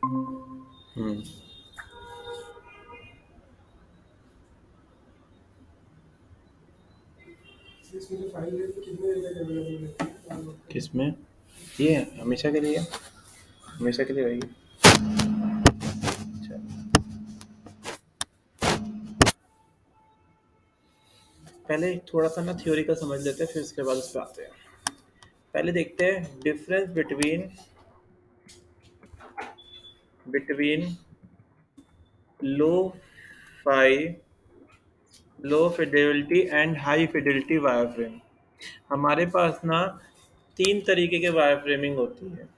हम्म। इसमें जो फाइल है तो कितने दिन तक अवेलेबल रहती है डाउनलोड करने के किसमें? लिए? ये इसमें हमेशा के लिए, हमेशा के लिए रहेगी। अच्छा, पहले थोड़ा सा ना थ्योरी का समझ लेते हैं, फिर उसके बाद उस पर आते हैं। पहले देखते हैं difference between between lo fi low Fidelity and high Fidelity wire frame. हमारे पास ना तीन तरीके के वायर फ्रेमिंग होती है।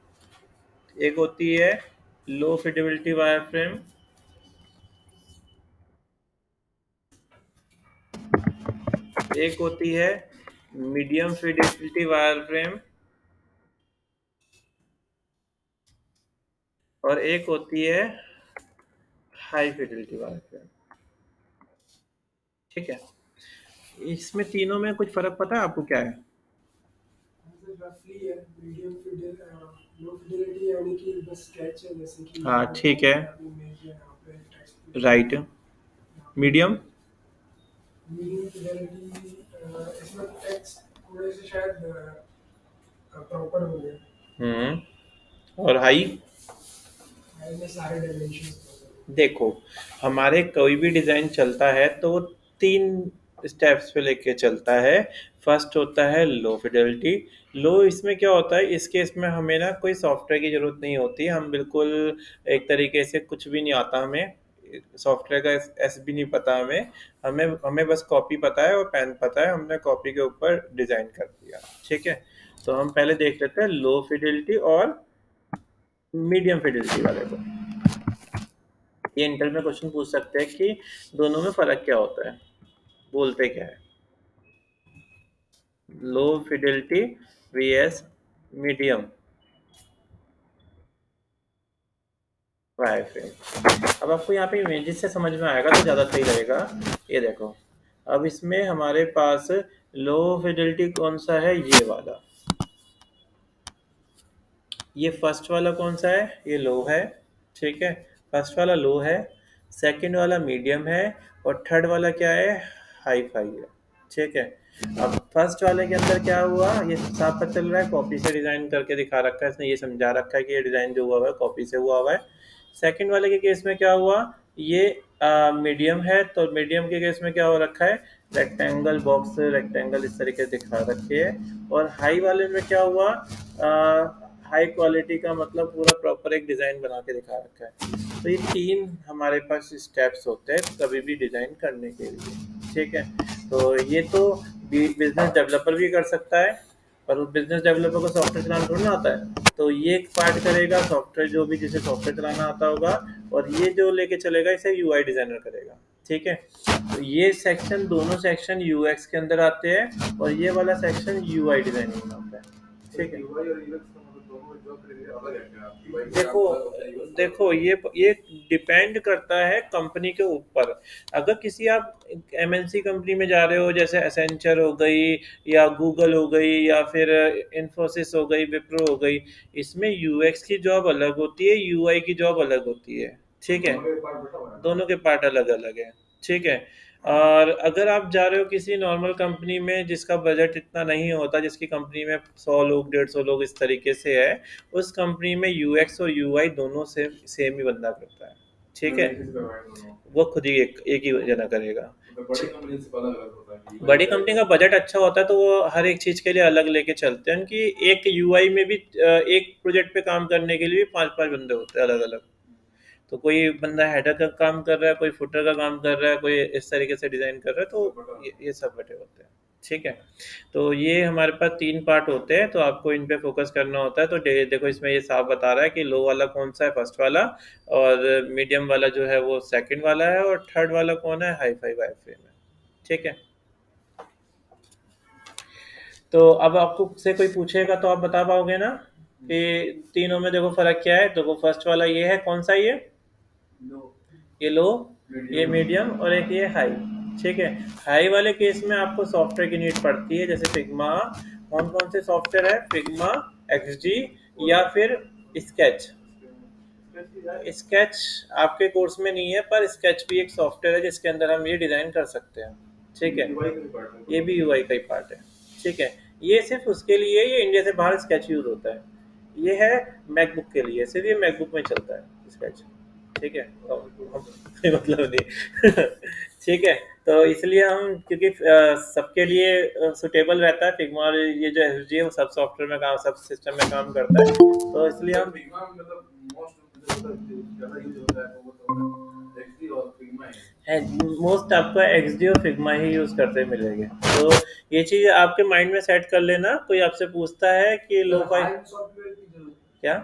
एक होती है लो फिडेलिटी वायर फ्रेम, एक होती है मीडियम फिडेलिटी वायर फ्रेम, और एक होती है हाई फिडेलिटी वायर फ्रेम। ठीक है, इसमें तीनों में कुछ फर्क पता है आपको क्या है? आंसर रफली है मीडियम फिडेल लो फिडेलिटी यानी कि बस स्केच है, जैसे कि हाँ यहाँ पे ठीक है, ये आपने इमेज है, यहाँ पे टेक्स्ट लिखा हुआ राइट। है, यहाँ पे मीडियम। मीडियम फिडेलिटी इसमें टेक्स्ट थोड़े से शायद प्रॉपर हो गए, और हाई? में सारे डायमेंशंस प्रॉपर हो देखो, हमारे कोई भी डिज़ाइन चलता है तो वो तीन स्टेप्स पे लेके चलता है। फर्स्ट होता है लो फिडेलिटी। लो इसमें क्या होता है, इस केस में हमें ना कोई सॉफ्टवेयर की ज़रूरत नहीं होती, हम बिल्कुल एक तरीके से कुछ भी नहीं आता हमें, सॉफ्टवेयर का एस भी नहीं पता हमें। हमें हमें बस कॉपी पता है और पेन पता है, हमने कॉपी के ऊपर डिज़ाइन कर दिया। ठीक है, तो हम पहले देख लेते हैं लो फिडेलिटी और मीडियम फिडेलिटी वाले को। ये इंटर में क्वेश्चन पूछ सकते हैं कि दोनों में फ़र्क क्या होता है, बोलते क्या है। Low fidelity vs medium wireframe. अब आपको यहाँ पे इमेजेस से समझ में आएगा तो ज़्यादा सही रहेगा। ये देखो, अब इसमें हमारे पास लो फिडेलिटी कौन सा है, ये वाला। ये फर्स्ट वाला कौन सा है, ये लो है। ठीक है, फर्स्ट वाला लो है, सेकंड वाला मीडियम है, और थर्ड वाला क्या है, हाई फाई है। ठीक है, अब फर्स्ट वाले के अंदर क्या हुआ, ये साफ पता चल रहा है, कॉपी से डिज़ाइन करके दिखा रखा है इसने, ये समझा रखा है कि ये डिज़ाइन जो हुआ हुआ है कॉपी से हुआ हुआ है। सेकंड वाले के केस में क्या हुआ, ये मीडियम है, तो मीडियम के केस में क्या हो रखा है, रेक्टेंगल बॉक्स रेक्टेंगल इस तरीके से दिखा रखे है। और हाई वाले में क्या हुआ, हाई क्वालिटी का मतलब पूरा प्रॉपर एक डिज़ाइन बना के दिखा रखा है। तो ये तीन हमारे पास स्टेप्स होते हैं कभी भी डिज़ाइन करने के लिए। ठीक है, तो ये तो बिजनेस डेवलपर भी कर सकता है, पर उस बिजनेस डेवलपर को सॉफ्टवेयर चलाना थोड़ी ना आता है, तो ये एक पार्ट करेगा सॉफ्टवेयर, जो भी जिसे सॉफ्टवेयर चलाना आता होगा, और ये जो लेके चलेगा इसे यूआई डिजाइनर करेगा। ठीक है, तो ये सेक्शन, दोनों सेक्शन यूएक्स के अंदर आते हैं, और ये वाला सेक्शन यूआई डिजाइनिंग में आता है। ठीक है, यूआई और यूएक्स का मतलब दोनों में जॉब करेंगे अलग है क्या? यूआई में देखो, देखो ये डिपेंड करता है कंपनी के ऊपर। अगर किसी आप एमएनसी कंपनी में जा रहे हो, जैसे एसेंचर हो गई, या गूगल हो गई, या फिर इन्फोसिस हो गई, विप्रो हो गई, इसमें यूएक्स की जॉब अलग होती है, यूआई की जॉब अलग होती है। ठीक है, दोनों के पार्ट अलग अलग है। ठीक है, और अगर आप जा रहे हो किसी नॉर्मल कंपनी में जिसका बजट इतना नहीं होता, जिसकी कंपनी में 100 लोग 150 लोग इस तरीके से है, उस कंपनी में यूएक्स और यूआई दोनों सेम ही बंदा करता है। ठीक है, वो खुद ही एक ही जना करेगा। बड़ी कंपनी का बजट अच्छा होता है तो वो हर एक चीज़ के लिए अलग लेके चलते हैं, कि एक यूआई में भी एक प्रोजेक्ट पे काम करने के लिए भी 5-5 बंदे होते हैं अलग अलग। तो कोई बंदा हेडर का काम कर रहा है, कोई फुटर का काम कर रहा है, कोई इस तरीके से डिज़ाइन कर रहा है, तो ये सब बटे होते हैं। ठीक है, तो ये हमारे पास तीन पार्ट होते हैं, तो आपको इन पे फोकस करना होता है। तो देखो, इसमें ये साफ बता रहा है कि लो वाला कौन सा है, फर्स्ट वाला, और मीडियम वाला जो है वो सेकंड वाला है, और थर्ड वाला कौन है, हाई फाई वाई फ्रेम है। ठीक है, तो अब आपको से कोई पूछेगा तो आप बता पाओगे ना कि तीनों में देखो फर्क क्या है। देखो, फर्स्ट वाला ये है, कौन सा ये लो, ये मीडियम, और एक ये हाई। ठीक है, हाई वाले केस में आपको सॉफ्टवेयर की नीड पड़ती है, जैसे फिग्मा। कौन कौन से सॉफ्टवेयर है, फिग्मा, एक्सजी, या फिर स्केच। स्केच आपके कोर्स में नहीं है, पर स्केच भी एक सॉफ्टवेयर है जिसके अंदर हम ये डिजाइन कर सकते हैं। ठीक है, ये भी यूआई का ही पार्ट है। ठीक है, ये सिर्फ उसके लिए, ये इंडिया से बाहर स्केच यूज होता है। ये है मैकबुक के लिए, सिर्फ ये मैकबुक में चलता है स्केच। ठीक है, तो कोई मतलब नहीं। ठीक है, तो इसलिए हम, क्योंकि सबके लिए सुटेबल रहता है फिग्मा, और ये जो एस है वो सब सॉफ्टवेयर में काम, सब सिस्टम में काम करता है, तो इसलिए हम है मोस्ट आपको एक्सडी और फिग्मा ही यूज करते मिलेंगे। तो ये चीज आपके माइंड में सेट कर लेना। कोई आपसे पूछता है कि लो फाई क्या,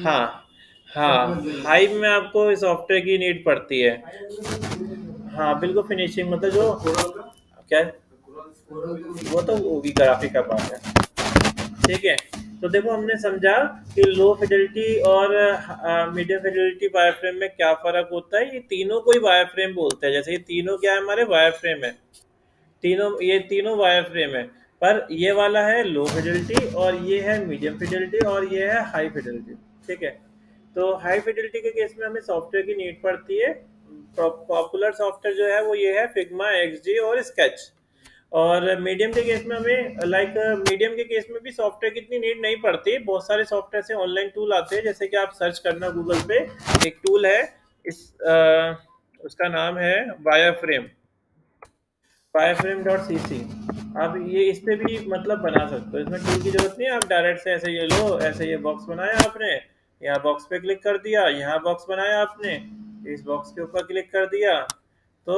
हाँ हाँ, हाइव में आपको सॉफ्टवेयर की नीड पड़ती है। हाँ बिल्कुल, फिनिशिंग मतलब जो क्या है, वो तो होगी ग्राफिक का पार्ट है। ठीक है, तो देखो हमने समझा कि लो फिडेलिटी और मीडियम फिडेलिटी वायरफ्रेम में क्या फर्क होता है। ये तीनों को ही वायरफ्रेम बोलते हैं। जैसे ये तीनों क्या है, हमारे वायरफ्रेम है, तीनों, ये तीनों वायरफ्रेम है। पर ये वाला है लो फिडेलिटी, और ये है मीडियम फिडेलिटी, और ये है हाई फिडेलिटी। ठीक है, तो हाई फिडेलिटी के केस में हमें सॉफ्टवेयर की नीड पड़ती है। पॉपुलर सॉफ्टवेयर जो है वो ये है फिग्मा, एक्सडी और स्केच। और मीडियम के केस में हमें मीडियम के केस में भी सॉफ्टवेयर की इतनी नीड नहीं पड़ती। बहुत सारे सॉफ्टवेयर से ऑनलाइन टूल आते हैं, जैसे कि आप सर्च करना गूगल पे, एक टूल है इस उसका नाम है वायरफ्रेम, wireframe.cc। आप ये इस पे भी मतलब बना सकते हो, इसमें टूल की जरूरत नहीं है। आप डायरेक्ट से ऐसे ये लो, ऐसे ये बॉक्स बनाया आपने, यहाँ बॉक्स पे क्लिक कर दिया, यहाँ बॉक्स बनाया आपने, इस बॉक्स के ऊपर क्लिक कर दिया, तो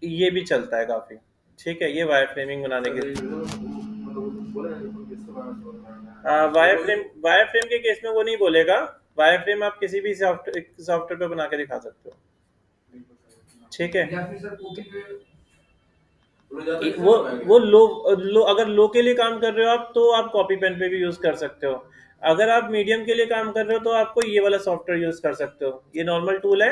ये भी चलता है काफी। ठीक है, ये वायर फ्रेमिंग बनाने के वायर फ्रेम के केस में वो नहीं बोलेगा। वायर फ्रेम आप किसी भी सॉफ्टवेयर पे बना के दिखा सकते हो। ठीक है, वो लो अगर लो के लिए काम कर रहे हो आप, तो आप कॉपी पेन पे भी यूज कर सकते हो। अगर आप मीडियम के लिए काम कर रहे हो, तो आपको ये वाला सॉफ्टवेयर यूज कर सकते हो, ये नॉर्मल टूल है।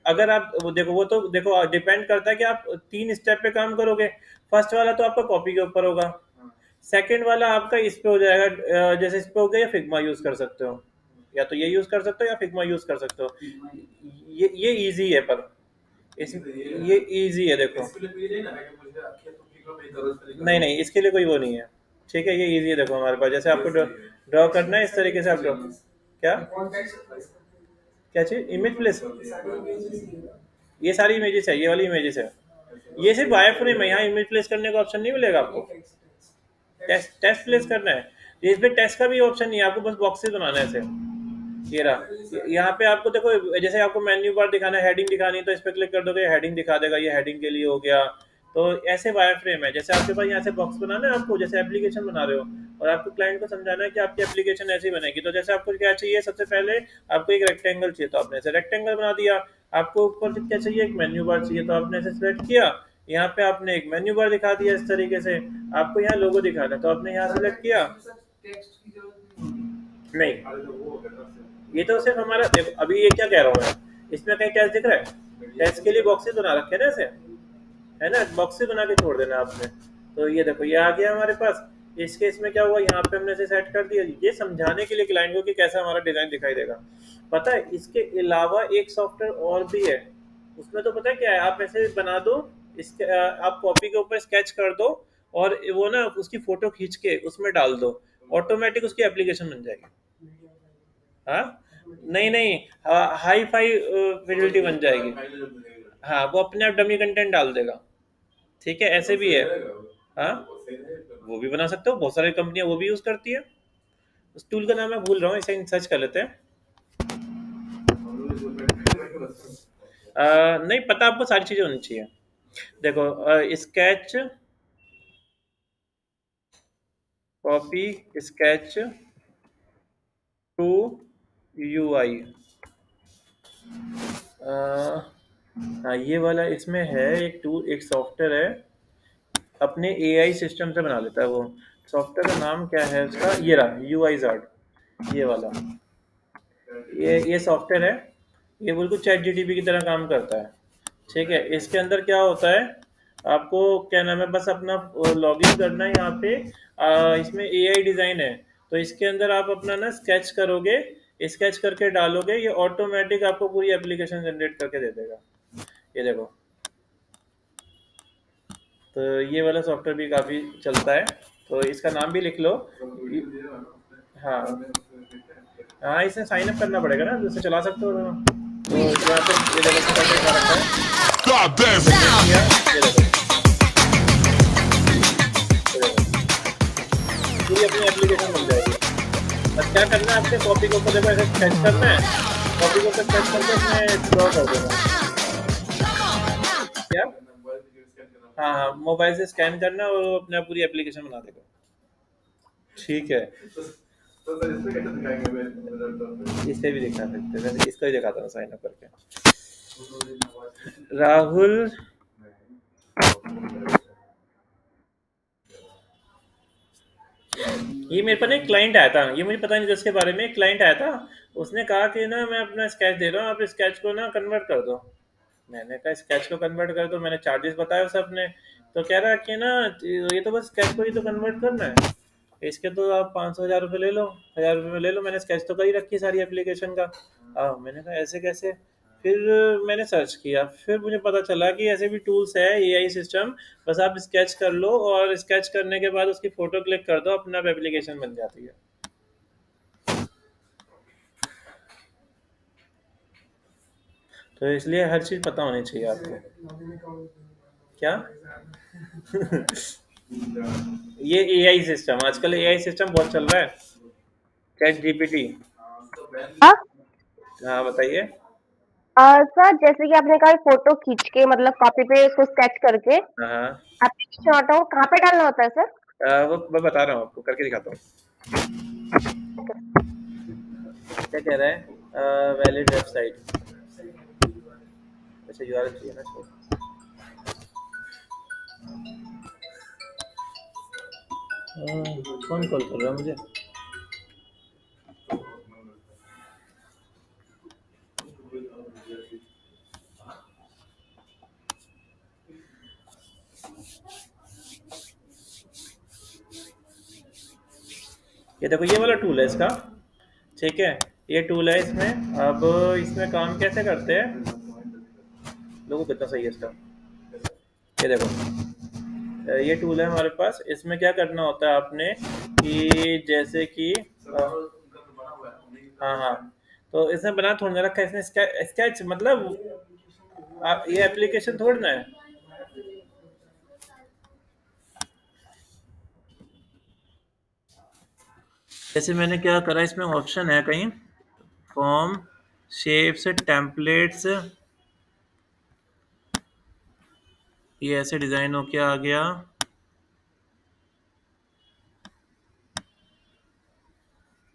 अगर आप वो तो देखो डिपेंड करता है कि आप 3 स्टेप पे काम करोगे। फर्स्ट वाला तो आपका कॉपी के ऊपर होगा, सेकंड वाला आपका इस पे हो जाएगा, जैसे इस पे हो गया, या फिग्मा यूज कर सकते हो, या तो ये यूज कर सकते हो या फिग्मा यूज कर सकते हो। ये इजी है, पर इस ये इजी है, देखो नहीं नहीं, इसके लिए कोई वो नहीं है। ठीक है, ये इजी है, देखो हमारे पास, जैसे आपको ड्रॉ करना है इस तरीके से आप ड्रॉ, क्या क्या चीज, इमेज प्लेस, ये सारी इमेजेस है, ये वाली इमेजेस है, ये सिर्फ वायर फ्रेम है। यहाँ इमेज प्लेस करने का ऑप्शन नहीं मिलेगा आपको। टेस्ट प्लेस करना है, इस पे टेस्ट का भी ऑप्शन नहीं है, आपको बस बॉक्सेस बनाना है ऐसे। ये रहा, यहाँ पे आपको देखो, जैसे आपको मेन्यू बार दिखाना है, हेडिंग दिखानी है, तो इस पे क्लिक कर दोगे, हेडिंग दिखा देगा, ये हेडिंग के लिए हो गया। तो ऐसे वायर फ्रेम है। जैसे आपके पास यहाँ से बॉक्स बनाना है आपको, जैसे एप्लीकेशन बना रहे हो, और आपको क्लाइंट को समझाना है कि आपकी एप्लीकेशन ऐसी बनेगी, तो जैसे आपको क्या चाहिए, सबसे पहले आपको एक रेक्टेंगल चाहिए, तो आपने ऐसे रेक्टेंगल बना दिया। आपको ऊपर क्या चाहिए, एक मेन्यू बार चाहिए, तो आपने ऐसे सेलेक्ट किया, यहाँ पे आपने एक मेन्यू बार दिखा दिया इस तरीके से। आपको यहाँ लोगो दिखाना है, तो आपने यहाँ सेलेक्ट किया, नहीं ये तो सिर्फ हमारा, देखो अभी ये क्या कह रहा हूँ मैं, इसमें कहीं टेस्ट दिख रहा है, टेस्ट के लिए बॉक्सेस बना रखे हैं ना ऐसे, है ना, बॉक्सेस बना के छोड़ देना आपने। तो ये देखो, ये आ गया हमारे पास। इस केस में क्या हुआ, यहाँ पे हमने इसे सेट कर दिया, ये समझाने के लिए क्लाइंट को कि कैसा हमारा डिजाइन दिखाई देगा। पता है इसके अलावा एक सॉफ्टवेयर और भी है, उसमें तो पता है क्या है, आप ऐसे बना दो, इसके आप कॉपी के ऊपर स्केच कर दो, और वो ना उसकी फोटो खींच के उसमें डाल दो, ऑटोमेटिक उसकी एप्लीकेशन बन जाएगी। हाँ, नहीं नहीं, हाई फाई फिडिलिटी बन जाएगी। हाँ, वो अपने आप डमी कंटेंट डाल देगा। ठीक है, ऐसे भी है। हाँ, वो भी बना सकते हो, बहुत सारी कंपनियां वो भी यूज करती है। उस टूल का नाम मैं भूल रहा हूँ, इसे सर्च कर लेते हैं। नहीं पता, आपको सारी चीजें होनी चाहिए। देखो, sketch, copy, sketch to UI, हाँ ये वाला इसमें है, एक टूल, एक सॉफ्टवेयर है, अपने एआई सिस्टम से बना लेता है वो। सॉफ्टवेयर का नाम क्या है उसका, ये रहा, यूआई जार्ड, ये वाला, ये सॉफ्टवेयर है, ये बिल्कुल चैट जीटीपी की तरह काम करता है। ठीक है, इसके अंदर क्या होता है, आपको क्या नाम है, बस अपना लॉगिन करना है यहाँ पे। इसमें एआई डिज़ाइन है, तो इसके अंदर आप अपना ना स्केच करोगे, स्केच करके डालोगे, ये ऑटोमेटिक आपको पूरी एप्लीकेशन जनरेट करके दे देगा। ये देखो, तो ये वाला सॉफ्टवेयर भी काफ़ी चलता है, तो इसका नाम भी लिख लो। हाँ हाँ, इसे साइन अप करना पड़ेगा ना, जिससे चला सकते हो तो यहाँ पे ये देखो करके दिखा रखा है। किया, ये देखो, ये देखो, पूरी अपनी एप्लीकेशन बन जाएगी। बस क्या करना है, आपने कॉपी को देखो ऐसे स्केच करना है, कॉपी को स्केच करके इसमें ड्रॉ कर देना। क्या? हाँ हाँ, मोबाइल से स्कैन करना और वो अपना पूरी एप्लीकेशन बना देगा। ठीक है, इसे भी दिखा सकते हैं, इसको ही दिखाता हूँ साइन अप करके। राहुल, ये मेरे पर एक क्लाइंट आया था, ये मुझे पता नहीं जिसके बारे में, एक क्लाइंट आया था, उसने कहा कि ना मैं अपना स्केच दे रहा हूँ, आप स्केच को ना कन्वर्ट कर दो। मैंने कहा स्केच को कन्वर्ट कर दो, मैंने चार्जेस बताया उसे अपने। तो कह रहा कि ना ये तो बस स्केच को ही तो कन्वर्ट करना है, इसके तो आप 500 हज़ार रुपये ले लो, 1000 रुपये में ले लो, मैंने स्केच तो कर ही रखी सारी एप्लीकेशन का। मैंने कहा ऐसे कैसे? फिर मैंने सर्च किया, फिर मुझे पता चला कि ऐसे भी टूल्स है, एआई सिस्टम। बस आप स्केच कर लो और स्केच करने के बाद उसकी फ़ोटो क्लिक कर दो, अपना एप्लीकेशन बन जाती है। तो इसलिए हर चीज़ पता होनी चाहिए आपको। क्या? ये एआई सिस्टम, आजकल एआई सिस्टम बहुत चल रहा है, चैट जीपीटी। हाँ हाँ बताइए। सर, जैसे कि आपने कहा फोटो खींच के मतलब कॉपी पे उसको स्केच करके हाँ एप्लीकेशन होता है, वो कहाँ पे डालना होता है सर? वो मैं बता रहा हूँ आपको, करके दिखाता हूँ। क्या कह रहा है? वैलिड वेबसाइट, अच्छा यूआरएल चाहिए ना इसको। कौन कॉल कर रहा है मुझे? ये देखो, ये वाला टूल है इसका, ठीक है, ये टूल है इसमें। अब इसमें काम कैसे करते हैं, लोगों कितना सही है इसका। ये देखो, ये टूल है हमारे पास, इसमें क्या करना होता है आपने कि जैसे कि हाँ हाँ, तो इसमें बना थोड़ा ना रखा है, इसमें स्केच मतलब ये एप्लीकेशन थोड़ी ना है। जैसे मैंने क्या करा, इसमें ऑप्शन है कहीं फॉर्म, शेप्स, टेम्पलेट्स, ये ऐसे डिज़ाइन हो के आ गया।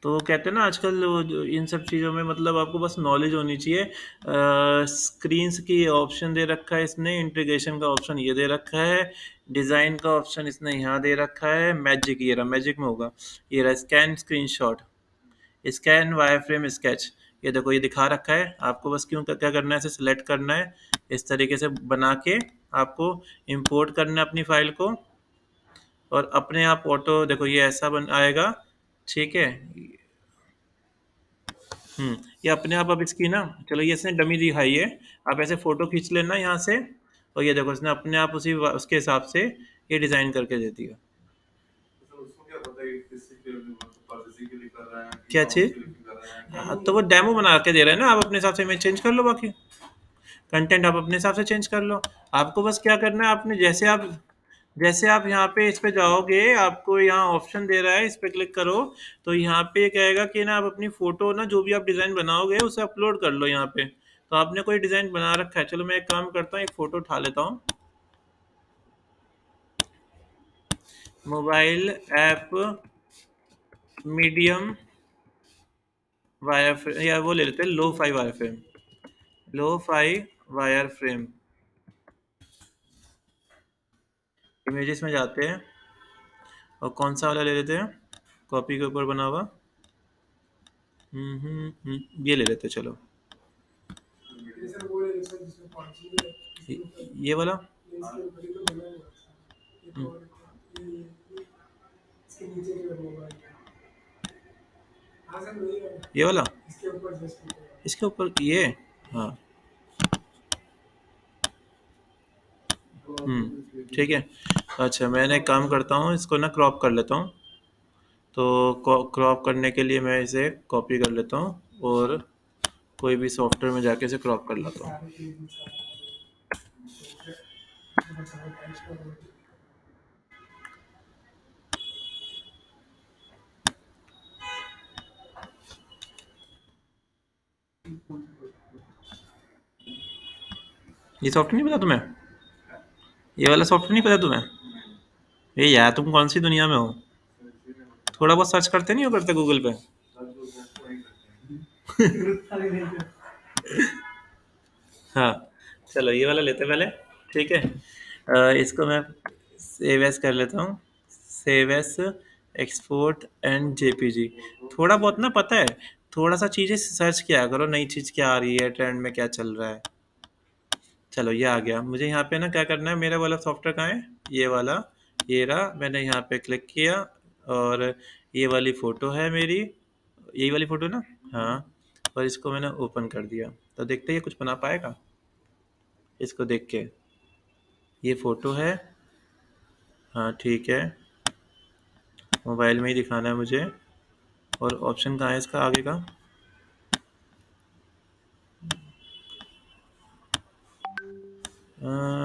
तो कहते हैं ना आजकल इन सब चीज़ों में मतलब आपको बस नॉलेज होनी चाहिए। स्क्रीन्स की ऑप्शन दे रखा है इसने, इंटीग्रेशन का ऑप्शन ये दे रखा है, डिज़ाइन का ऑप्शन इसने यहाँ दे रखा है, मैजिक, ये रहा मैजिक में होगा, ये रहा scan screenshot, scan wire frame sketch. ये देखो, ये दिखा रखा है आपको, बस क्यों क्या करना है, इसे सिलेक्ट करना है, इस तरीके से बना के आपको इंपोर्ट करना है अपनी फाइल को, और अपने आप ऑटो देखो ये ऐसा बन आएगा, ठीक है। ये अपने आप, अब इसकी ना चलो ये इसने डमी दिखाई है, आप ऐसे फ़ोटो खींच लेना यहाँ से, और ये देखो इसने अपने आप उसी उसके हिसाब से ये डिज़ाइन करके दे दिया। क्या चीज़? हाँ, तो वो डेमो बना के दे रहे हैं ना, आप अपने हिसाब से इमेज चेंज कर लो, बाकी कंटेंट आप अपने हिसाब से चेंज कर लो। आपको बस क्या करना है, आपने जैसे आप यहाँ पे इस पे जाओगे, आपको यहाँ ऑप्शन दे रहा है, इस पे क्लिक करो, तो यहाँ पे कहेगा कि ना आप अपनी फ़ोटो ना जो भी आप डिज़ाइन बनाओगे उसे अपलोड कर लो यहाँ पे। तो आपने कोई डिज़ाइन बना रखा है, चलो मैं एक काम करता हूँ, एक फ़ोटो उठा लेता हूँ, mobile app medium wire frame, या वो ले लेते हैं lo fi wire frame, lo fi wire frame. Images में जाते हैं और कौन सा वाला ले लेते हैं, कॉपी के ऊपर बना हुआ, ये ले लेते हैं चलो, सर वो है सर जिसमें 5G है, ये वाला। इसके ऊपर ही तो बना हुआ है सर। ये तो ये इसके नीचे जो है मोबाइल है। हाँ सर वही वाला, ये वाला, इसके ऊपर जस्ट ऊपर वाला। इसके ऊपर ये। हाँ ठीक है। अच्छा मैंने एक काम करता हूँ, इसको ना क्रॉप कर लेता हूँ। तो क्रॉप करने के लिए मैं इसे कॉपी कर लेता हूँ और कोई भी सॉफ्टवेयर में जाके इसे क्रॉप कर लेता हूँ। सारे पेज सारा बहुत सारा टाइप्स का बना। ये सॉफ्टवेयर नहीं पता तुम्हें? ये वाला सॉफ्टवेयर नहीं पता तुम्हें? ये यार तुम कौन सी दुनिया में हो? थोड़ा बहुत सर्च करते नहीं हो करते गूगल पे? हाँ चलो ये वाला लेते हैं पहले। ठीक है, इसको मैं सेव एस कर लेता हूँ। Save S export and JPG. थोड़ा बहुत ना पता है, थोड़ा सा चीज़ें सर्च किया करो, नई चीज़ क्या आ रही है, ट्रेंड में क्या चल रहा है। चलो ये आ गया। मुझे यहाँ पे ना क्या करना है, मेरा वाला सॉफ्टवेयर कहाँ है, ये वाला, ये रहा। मैंने यहाँ पे क्लिक किया और ये वाली फ़ोटो है मेरी, यही वाली फ़ोटो ना। हाँ, और इसको मैंने ओपन कर दिया। तो देखते हैं ये कुछ बना पाएगा इसको देख के। ये फ़ोटो है, हाँ ठीक है, मोबाइल में ही दिखाना है मुझे। और ऑप्शन कहाँ है इसका आगे का?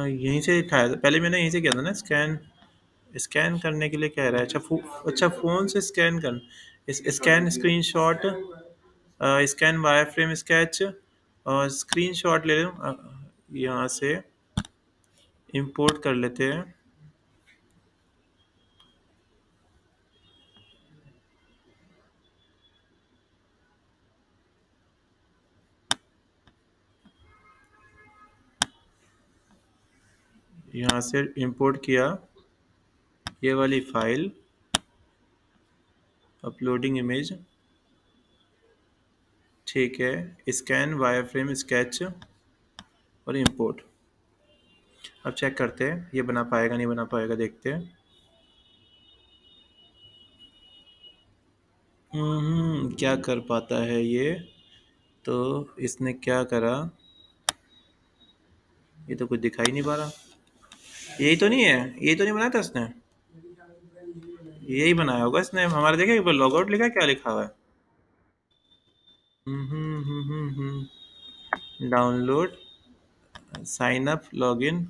यहीं से उठाया था पहले, मैंने यहीं से किया था ना स्कैन। स्कैन करने के लिए कह रहा है। अच्छा फ़ोन से स्कैन कर, scan screenshot, scan wire frame sketch और स्क्रीनशॉट ले लो। यहाँ से इंपोर्ट कर लेते हैं। यहाँ से इंपोर्ट किया ये वाली फाइल, अपलोडिंग इमेज, ठीक है, स्कैन वायर फ्रेम स्केच और इंपोर्ट। अब चेक करते हैं ये बना पाएगा नहीं बना पाएगा, देखते हैं। क्या कर पाता है ये? तो इसने क्या करा, ये तो कुछ दिखाई नहीं पा रहा। यही तो नहीं है, यही तो नहीं बनाया था इसने? मेरे ख्याल में पूरा यही बनाया है। यही बनाया होगा इसने। हमारे देखे ऊपर लॉग आउट लिखा है, क्या लिखा हुआ है? Download, sign up, login.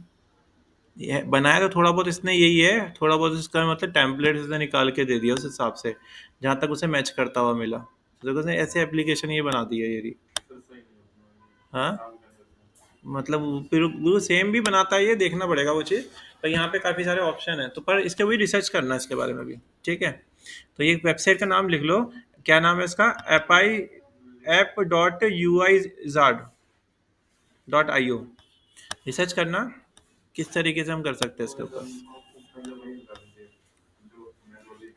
ये बनाया तो थोड़ा बहुत इसने यही है, थोड़ा बहुत इसका मतलब टेम्पलेट इसने निकाल के दे दिया उस हिसाब से जहाँ तक उसे मैच करता हुआ मिला। तो देखो उसने ऐसे एप्लीकेशन ये बना दी है ये। हाँ मतलब फिर वो सेम भी बनाता है, ये देखना पड़ेगा वो चीज़। पर यहाँ पे काफ़ी सारे ऑप्शन है, तो पर इसके वही रिसर्च करना है इसके बारे में भी। ठीक है, तो ये वेबसाइट का नाम लिख लो, क्या नाम है इसका, app.uizard.io। रिसर्च करना किस तरीके से हम कर सकते हैं इसके ऊपर।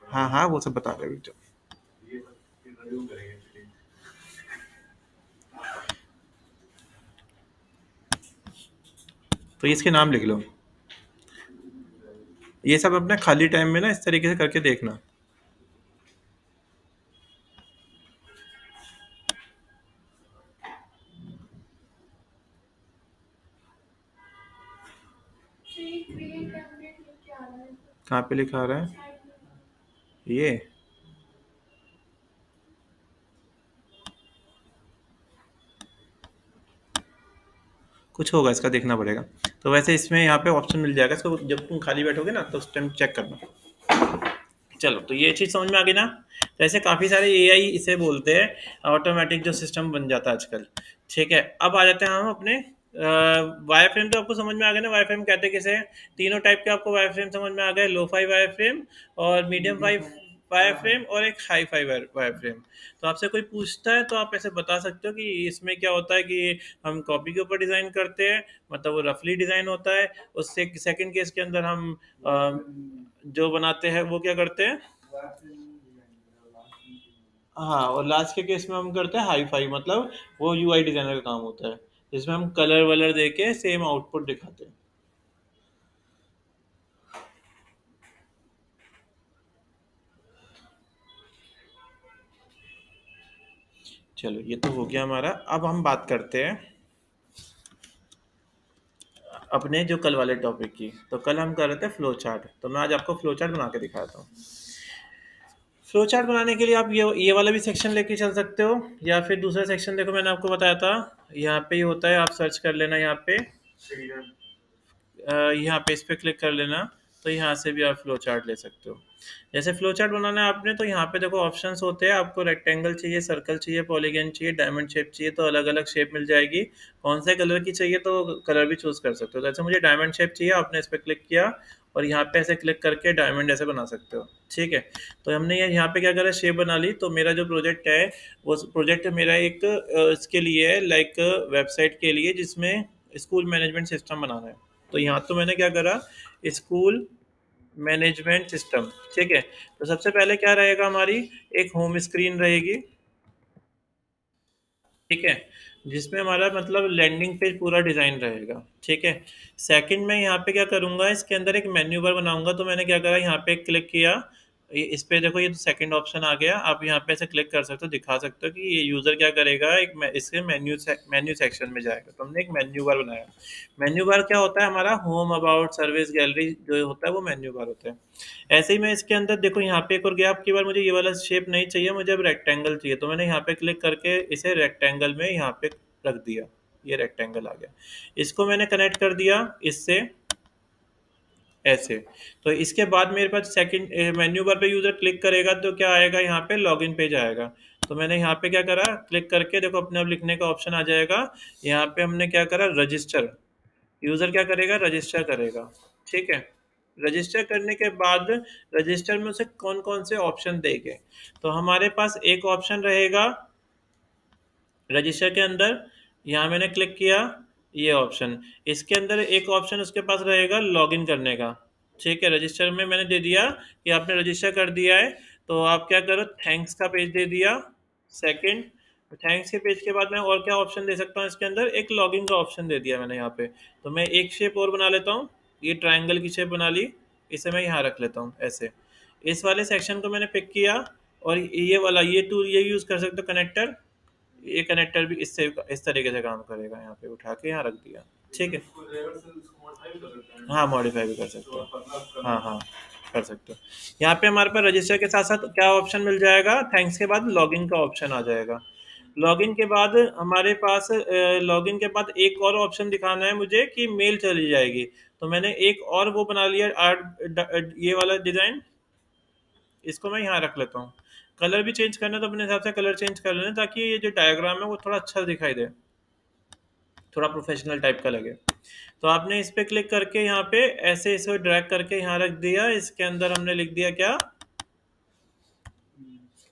हाँ हाँ वो सब बता रहे हैं। तो इसके नाम लिख लो। ये सब अपने खाली टाइम में ना इस तरीके से करके देखना। कहाँ पे लिखा आ रहा है ये? कुछ होगा इसका, देखना पड़ेगा। तो वैसे इसमें यहाँ पे ऑप्शन मिल जाएगा इसको, जब तुम खाली बैठोगे ना तो उस टाइम चेक करना। चलो तो ये चीज़ समझ में आ गई ना। तो ऐसे काफ़ी सारे एआई इसे बोलते हैं, ऑटोमेटिक जो सिस्टम बन जाता है आजकल। ठीक है, अब आ जाते हैं हम अपने वायर फ्रेम। तो आपको समझ में आ गया ना वायर फ्रेम कहते हैं किसे? तीनों टाइप के आपको वायर फ्रेम समझ में आ गए, लो फाई वायर फ्रेम और मीडियम फाई वायर फ्रेम और एक हाई फाई वायर फ्रेम। तो आपसे कोई पूछता है तो आप ऐसे बता सकते हो कि इसमें क्या होता है कि हम कॉपी के ऊपर डिज़ाइन करते हैं, मतलब वो रफली डिज़ाइन होता है। उससे सेकंड केस के अंदर हम जो बनाते हैं वो क्या करते हैं, हाँ, और लास्ट के केस में हम करते हैं हाई फाई, मतलब वो यूआई डिजाइनर का काम होता है, जिसमें हम कलर वलर दे के सेम आउटपुट दिखाते हैं। चलो ये तो हो गया हमारा। अब हम बात करते हैं अपने जो कल वाले टॉपिक की। तो कल हम कर रहे थे फ्लो चार्ट, तो मैं आज आपको फ्लो चार्ट बना के दिखाता हूँ। फ्लो चार्ट बनाने के लिए आप ये वाला भी सेक्शन लेके चल सकते हो, या फिर दूसरा सेक्शन देखो मैंने आपको बताया था यहाँ पे ही होता है, आप सर्च कर लेना यहाँ पे, यहाँ पे इस पे क्लिक कर लेना, तो यहाँ से भी आप फ्लो चार्ट ले सकते हो। जैसे फ्लो चार्ट बनाना है आपने, तो यहाँ पे देखो ऑप्शंस होते हैं, आपको रेक्टेंगल चाहिए, सर्कल चाहिए, पॉलीगन चाहिए, डायमंड शेप चाहिए, तो अलग अलग शेप मिल जाएगी। कौन से कलर की चाहिए तो कलर भी चूज कर सकते हो। जैसे मुझे डायमंड शेप चाहिए, आपने इस पर क्लिक किया और यहाँ पे ऐसे क्लिक करके डायमंड ऐसे बना सकते हो। ठीक है, तो हमने यहाँ पे क्या करा, शेप बना ली। तो मेरा जो प्रोजेक्ट है वो प्रोजेक्ट मेरा एक इसके लिए है, लाइक वेबसाइट के लिए, जिसमें स्कूल मैनेजमेंट सिस्टम बनाना है। तो यहाँ तो मैंने क्या करा, स्कूल मैनेजमेंट सिस्टम। ठीक है, तो सबसे पहले क्या रहेगा, हमारी एक होम स्क्रीन रहेगी। ठीक है, जिसमें हमारा मतलब लैंडिंग पेज पूरा डिजाइन रहेगा। ठीक है, सेकंड में यहाँ पे क्या करूँगा, इसके अंदर एक मेन्यू बार बनाऊंगा। तो मैंने क्या करा, यहाँ पे क्लिक किया, इस पे देखो ये सेकंड ऑप्शन आ गया। आप यहाँ पे ऐसे क्लिक कर सकते हो, दिखा सकते हो कि ये यूजर क्या करेगा, एक इसके मेन्यू सेक्शन में जाएगा। तो हमने एक मेन्यू बार बनाया। मेन्यू बार क्या होता है, हमारा होम, अबाउट, सर्विस, गैलरी जो होता है वो मेन्यू बार होता है। ऐसे ही मैं इसके अंदर देखो यहाँ पे एक और गया, आपकी बार मुझे ये वाला शेप नहीं चाहिए, मुझे अब रेक्टेंगल चाहिए। तो मैंने यहाँ पे क्लिक करके इसे रेक्टेंगल में यहाँ पे रख दिया, ये रेक्टेंगल आ गया। इसको मैंने कनेक्ट कर दिया इससे ऐसे। तो इसके बाद मेरे पास सेकंड मेन्यू बार पे यूजर क्लिक करेगा तो क्या आएगा, यहाँ पे लॉगिन पेज आएगा। तो मैंने यहाँ पे क्या करा, क्लिक करके देखो अपने आप लिखने का ऑप्शन आ जाएगा। यहाँ पे हमने क्या करा, रजिस्टर। यूजर क्या करेगा, रजिस्टर करेगा। ठीक है, रजिस्टर करने के बाद रजिस्टर में उसे कौन कौन से ऑप्शन देंगे, तो हमारे पास एक ऑप्शन रहेगा रजिस्टर के अंदर, यहाँ मैंने क्लिक किया, ये ऑप्शन। इसके अंदर एक ऑप्शन उसके पास रहेगा लॉगिन करने का। ठीक है, रजिस्टर में मैंने दे दिया कि आपने रजिस्टर कर दिया है, तो आप क्या करो, थैंक्स का पेज दे दिया सेकंड। थैंक्स के पेज के बाद मैं और क्या ऑप्शन दे सकता हूँ, इसके अंदर एक लॉगिन का ऑप्शन दे दिया मैंने यहाँ पे। तो मैं एक शेप और बना लेता हूँ, ये ट्रायंगल की शेप बना ली, इसे मैं यहाँ रख लेता हूँ ऐसे। इस वाले सेक्शन को मैंने पिक किया, और ये वाला ये टूल ये यूज़ कर सकते हो, कनेक्टर। ये कनेक्टर भी इससे इस तरीके से काम करेगा, यहाँ पे उठा के यहाँ रख दिया। ठीक है, हाँ मॉडिफाई भी कर सकते हो, हाँ हाँ कर सकते हो। यहाँ पे हमारे पास रजिस्टर के साथ साथ क्या ऑप्शन मिल जाएगा, थैंक्स के बाद लॉगिन का ऑप्शन आ जाएगा। लॉगिन के बाद हमारे पास लॉगिन के बाद एक और ऑप्शन दिखाना है मुझे कि मेल चली जाएगी। तो मैंने एक और वो बना लिया आर्ट, ये वाला डिजाइन, इसको मैं यहाँ रख लेता हूँ। कलर भी चेंज करना है तो अपने हिसाब से कलर चेंज कर लेना, ताकि ये जो डायग्राम है वो थोड़ा अच्छा दिखाई दे, थोड़ा प्रोफेशनल टाइप का लगे। तो आपने इस पे क्लिक करके यहाँ पे ऐसे इसे ड्रैग करके यहाँ रख दिया। इसके अंदर हमने लिख दिया क्या,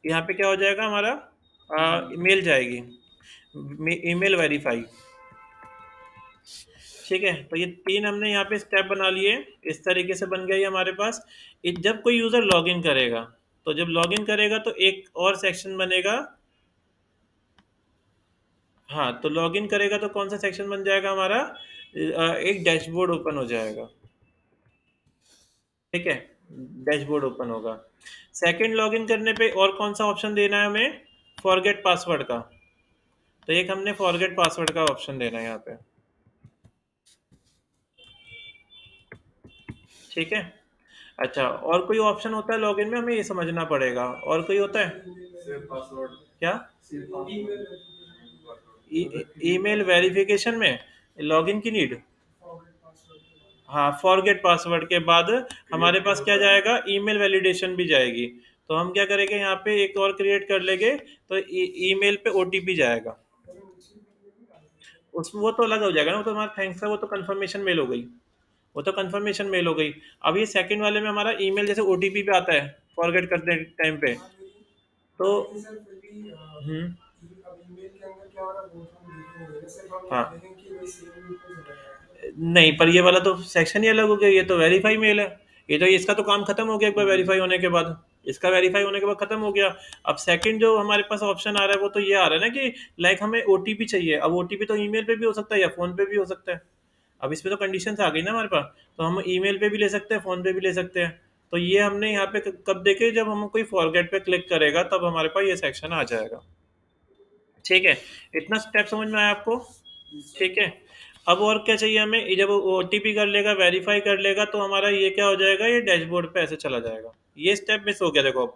यहाँ पे क्या हो जाएगा हमारा, ईमेल जाएगी, ईमेल वेरीफाई। ठीक है, तो ये तीन हमने यहाँ पे स्टेप बना लिए, इस तरीके से बन गया ये हमारे पास। जब कोई यूजर लॉगिन करेगा, तो जब लॉगिन करेगा तो एक और सेक्शन बनेगा। हाँ, तो लॉगिन करेगा तो कौन सा सेक्शन बन जाएगा हमारा, एक डैशबोर्ड ओपन हो जाएगा। ठीक है, डैशबोर्ड ओपन होगा। सेकंड लॉगिन करने पे और कौन सा ऑप्शन देना है हमें, फॉरगेट पासवर्ड का। तो एक हमने फॉरगेट पासवर्ड का ऑप्शन देना है यहाँ पे। ठीक है, अच्छा और कोई ऑप्शन होता है लॉगिन में, हमें ये समझना पड़ेगा, और कोई होता है क्या, ईमेल वेरिफिकेशन में लॉगिन की नीड। हाँ, फॉरगेट पासवर्ड के बाद हमारे पास क्या जाएगा, ईमेल वैलिडेशन भी जाएगी। तो हम क्या करेंगे, यहाँ पे एक और क्रिएट कर लेंगे, तो ईमेल पे ओटीपी जाएगा। उसमें वो तो अलग हो जाएगा ना, वो तो हमारा थैंक्स का, वो तो कंफर्मेशन मेल हो गई, वो तो कंफर्मेशन मेल हो गई। अब ये सेकंड वाले में हमारा ईमेल जैसे ओटीपी पे आता है फॉरगेट करते टाइम पे, तो सर फिर भी हम्म अब ईमेल के अंदर क्या हो रहा है वो तो हम देखेंगे, सिर्फ हम हाँ देखेंगे कि वही सेम ईमेल पे चला गया है। नहीं, पर ये वाला तो सेक्शन ही अलग हो गया, ये तो वेरीफाई मेल है। ये तो इसका तो काम खत्म हो गया एक बार वेरीफाई होने के बाद, इसका वेरीफाई होने के बाद खत्म हो गया। अब सेकंड जो हमारे पास ऑप्शन आ रहा है वो तो ये आ रहा है ना कि लाइक हमें ओटीपी चाहिए। अब ओटीपी तो ईमेल पे भी हो सकता है या फोन पे भी हो सकता है। अब इसमें तो कंडीशंस आ गई ना हमारे पास, तो हम ईमेल पे भी ले सकते हैं, फोन पे भी ले सकते हैं। तो ये हमने यहाँ पे कब देखे, जब हम कोई फॉरगेट पे क्लिक करेगा तब हमारे पास ये सेक्शन आ जाएगा। ठीक है, इतना स्टेप समझ में आया आपको? ठीक है, अब और क्या चाहिए हमें? ये जब ओटीपी कर लेगा, वेरीफाई कर लेगा, तो हमारा ये क्या हो जाएगा, ये डैशबोर्ड पे ऐसे चला जाएगा। ये स्टेप मिस हो गया देखो।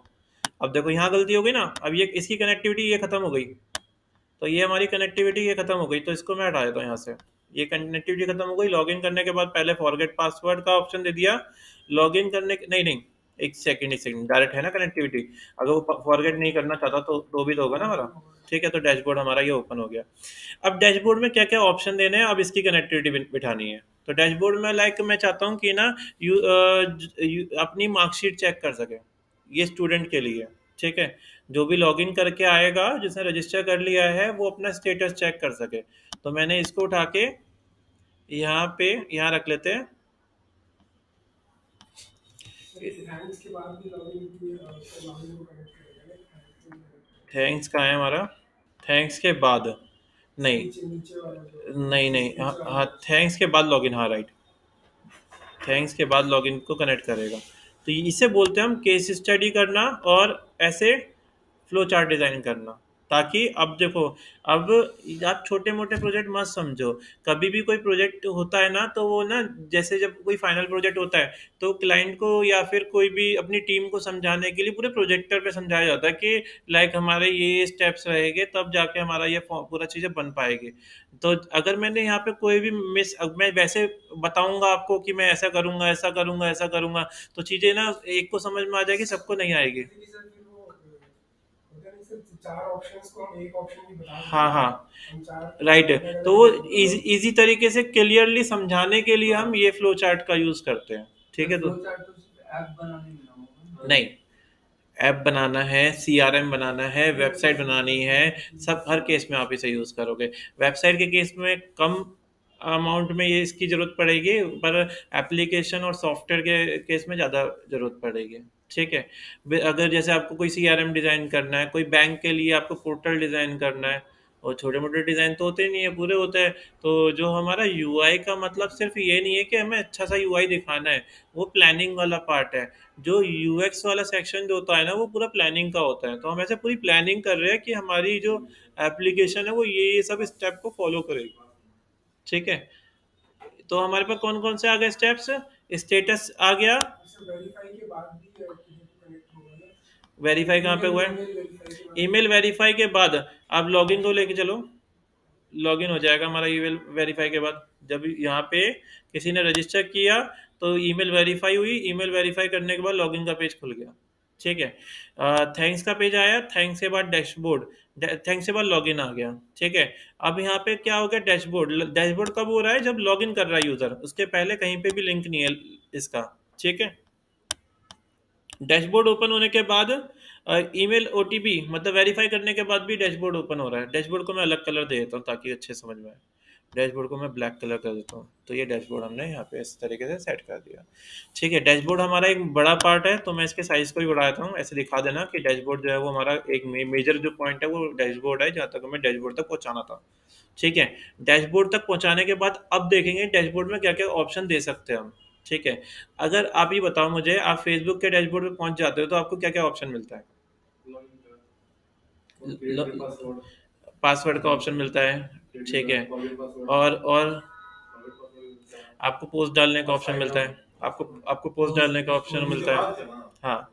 अब देखो यहाँ गलती हो गई ना, अब ये इसकी कनेक्टिविटी ये खत्म हो गई, तो ये हमारी कनेक्टिविटी ये खत्म हो गई, तो इसको मैं हटा देता हूँ यहाँ से। ये कनेक्टिविटी खत्म हो गई। लॉगिन करने के बाद पहले फॉरगेट पासवर्ड का ऑप्शन दे दिया। लॉगिन करने के नहीं नहीं, एक सेकंड, डायरेक्ट है ना कनेक्टिविटी। अगर वो फॉरगेट नहीं करना चाहता तो भी तो होगा ना हमारा। ठीक है, तो डैशबोर्ड हमारा ये ओपन हो गया। अब डैशबोर्ड में क्या क्या ऑप्शन देने हैं, अब इसकी कनेक्टिविटी बिठानी है। तो डैशबोर्ड में लाइक मैं चाहता हूँ कि ना अपनी मार्कशीट चेक कर सके, ये स्टूडेंट के लिए। ठीक है, जो भी लॉगिन करके आएगा, जिसने रजिस्टर कर लिया है, वो अपना स्टेटस चेक कर सके। तो मैंने इसको उठा के यहाँ पे यहाँ रख लेते हैं। थैंक्स के बाद भी लॉगिन को कनेक्ट करेगा ना। थैंक्स कहाँ है हमारा? थैंक्स के बाद नहीं, नीचे नीचे वाला जो नहीं नहीं, नीचे हाँ वाला हाँ, थैंक्स के बाद लॉगिन, हाँ राइट, थैंक्स के बाद लॉगिन को कनेक्ट करेगा। तो इसे बोलते हैं हम केस स्टडी करना, और ऐसे फ्लो चार्ट डिजाइन करना। ताकि अब देखो, अब आप छोटे मोटे प्रोजेक्ट मत समझो। कभी भी कोई प्रोजेक्ट होता है ना, तो वो ना, जैसे जब कोई फाइनल प्रोजेक्ट होता है, तो क्लाइंट को या फिर कोई भी अपनी टीम को समझाने के लिए पूरे प्रोजेक्टर पे समझाया जाता है कि लाइक हमारे ये स्टेप्स रहेंगे, तब जाके हमारा ये पूरा चीज़ें बन पाएगी। तो अगर मैंने यहाँ पे कोई भी अब मैं वैसे बताऊंगा आपको कि मैं ऐसा करूंगा, ऐसा करूंगा, ऐसा करूंगा, तो चीज़ें ना एक को समझ में आ जाएगी, सबको नहीं आएगी। जैसे कि सर फिर वो होता नहीं सर, चार ऑप्शंस को हम एक ऑप्शन भी बता हाँ सकते हाँ, हैं। हम चार राइट। अलग तो अलग वो ऑप्शन इजी को इजी तरीके से क्लियरली समझाने के लिए हम ये फ्लो चार्ट का यूज करते हैं। ठीक है, तो फ्लो चार्ट तो सिर्फ ऐप बनाने में ना होगा। नहीं, ऐप बनाना है, सीआरएम बनाना है, वेबसाइट बनानी है, सब हर केस में आप इसे यूज करोगे। वेबसाइट के केस में कम अमाउंट में ये इसकी जरूरत पड़ेगी, पर एप्लीकेशन और सॉफ्टवेयर के केस में ज़्यादा जरूरत पड़ेगी। ठीक है, अगर जैसे आपको कोई सीआरएम डिज़ाइन करना है, कोई बैंक के लिए आपको पोर्टल डिज़ाइन करना है, और छोटे मोटे डिज़ाइन तो होते नहीं है, पूरे होते हैं। तो जो हमारा यूआई का मतलब सिर्फ ये नहीं है कि हमें अच्छा सा यूआई दिखाना है, वो प्लानिंग वाला पार्ट है। जो यूएक्स वाला सेक्शन जो होता है ना, वो पूरा प्लानिंग का होता है। तो हम ऐसे पूरी प्लानिंग कर रहे हैं कि हमारी जो एप्लीकेशन है वो ये सब स्टेप को फॉलो करेगी। ठीक है, तो हमारे पास कौन कौन से आ गए स्टेप्स? स्टेटस आ गया। इसे वेरीफाई के बाद भी किसी को कनेक्ट होगा ना। वेरीफाई कहाँ पे ईमेल हुआ है? ईमेल वेरीफाई के बाद ईमेल वेरीफाई के बाद आप लॉगिन को लेके चलो। लॉगिन हो जाएगा हमारा ईमेल वेरीफाई के बाद। जब यहाँ पे किसी ने रजिस्टर किया, तो ईमेल वेरीफाई हुई, ईमेल वेरीफाई करने के बाद लॉगिन का पेज खुल गया। ठीक है, थैंक्स का पेज आया, थैंक्स के बाद डैशबोर्ड, थैंक्स के बाद लॉगिन आ गया। ठीक है, अब यहाँ पे क्या हो गया, डैशबोर्ड। डैशबोर्ड कब हो रहा है? जब लॉगिन कर रहा है यूजर, उसके पहले कहीं पे भी लिंक नहीं है इसका। ठीक है, डैशबोर्ड ओपन होने के बाद ईमेल ओटीपी मतलब वेरीफाई करने के बाद भी डैशबोर्ड ओपन हो रहा है। डैशबोर्ड को मैं अलग कलर दे देता हूँ ताकि अच्छे समझ में आए। डैशबोर्ड को मैं ब्लैक कलर कर देता हूँ, तो ये डैशबोर्ड हमने यहाँ पे इस तरीके से सेट कर दिया। ठीक है, डैशबोर्ड हमारा एक बड़ा पार्ट है, तो मैं इसके साइज को भी बढ़ा देता हूँ, ऐसे दिखा देना कि डैशबोर्ड जो है वो हमारा एक मेजर जो पॉइंट है वो डैशबोर्ड है, जहाँ तक हमें डैशबोर्ड तक पहुँचाना था। ठीक है, डैशबोर्ड तक पहुँचाने के बाद अब देखेंगे डैशबोर्ड में क्या क्या ऑप्शन दे सकते हैं हम। ठीक है, अगर आप ये बताओ मुझे, आप फेसबुक के डैशबोर्ड पे पहुंच जाते हो, तो आपको क्या क्या ऑप्शन मिलता है? पासवर्ड का ऑप्शन मिलता है। ठीक है, और आपको पोस्ट डालने का ऑप्शन मिलता है। आपको आपको पोस्ट डालने का ऑप्शन मिलता है। हाँ,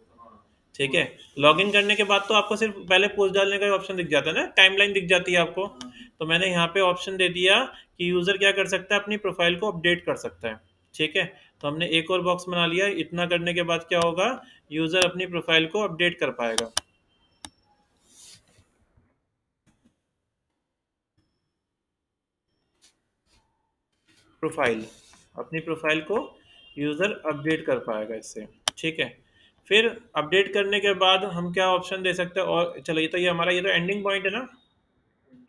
ठीक है। लॉगिन करने के बाद तो आपको सिर्फ पहले पोस्ट डालने का ऑप्शन दिख जाता है ना, टाइमलाइन दिख जाती है आपको। तो मैंने यहाँ पे ऑप्शन दे दिया कि यूज़र क्या कर सकता है, अपनी प्रोफाइल को अपडेट कर सकता है। ठीक है, तो हमने एक और बॉक्स बना लिया। इतना करने के बाद क्या होगा, यूज़र अपनी प्रोफाइल को अपडेट कर पाएगा। प्रोफाइल, अपनी प्रोफाइल को यूज़र अपडेट कर पाएगा इससे। ठीक है, फिर अपडेट करने के बाद हम क्या ऑप्शन दे सकते हैं? और चलो, ये हमारा ये तो एंडिंग पॉइंट है ना,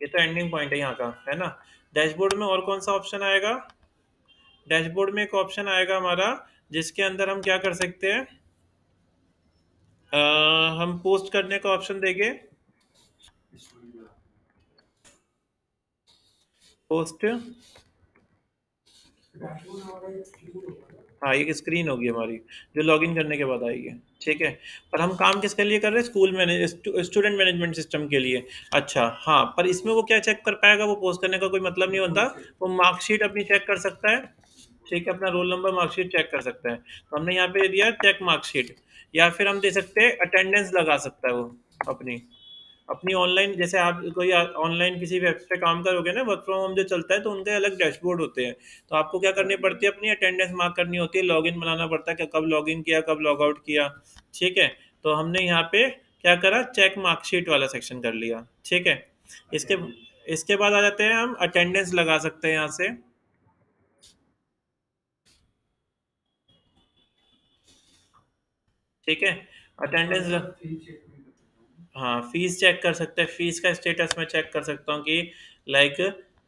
ये तो एंडिंग पॉइंट है यहाँ का, है ना। डैशबोर्ड में और कौन सा ऑप्शन आएगा? डैशबोर्ड में एक ऑप्शन आएगा हमारा, जिसके अंदर हम क्या कर सकते हैं, हम पोस्ट करने का ऑप्शन देंगे। पोस्ट, डैशबोर्ड हमारा एक स्क्रीन होगा ना। हाँ, एक स्क्रीन होगी हमारी जो लॉगिन करने के बाद आएगी। ठीक है, पर हम काम किसके लिए कर रहे हैं? स्टूडेंट मैनेजमेंट सिस्टम के लिए। अच्छा हाँ, पर इसमें वो क्या चेक कर पाएगा? वो पोस्ट करने का कोई मतलब नहीं होता। वो मार्कशीट अपनी चेक कर सकता है। ठीक है, अपना रोल नंबर मार्कशीट चेक कर सकता है। तो हमने यहाँ पे दिया चेक मार्कशीट, या फिर हम दे सकते हैं अटेंडेंस लगा सकता है वो अपनी अपनी ऑनलाइन। जैसे आप कोई ऑनलाइन किसी वेब पे काम करोगे ना, वर्क फ्रॉम होम जो चलता है, तो उनके अलग डैशबोर्ड होते हैं। तो आपको क्या करनी पड़ती है? अपनी अटेंडेंस मार्क करनी होती है, लॉगिन बनाना पड़ता है कि कब लॉगिन किया, कब लॉग आउट किया। ठीक है, तो हमने यहाँ पे क्या करा? चेक मार्कशीट वाला सेक्शन कर लिया। ठीक है, इसके इसके बाद आ जाते हैं हम अटेंडेंस लगा सकते हैं यहाँ से। ठीक है, अटेंडेंस हाँ, फीस चेक कर सकते हैं। फीस का स्टेटस मैं चेक कर सकता हूँ कि लाइक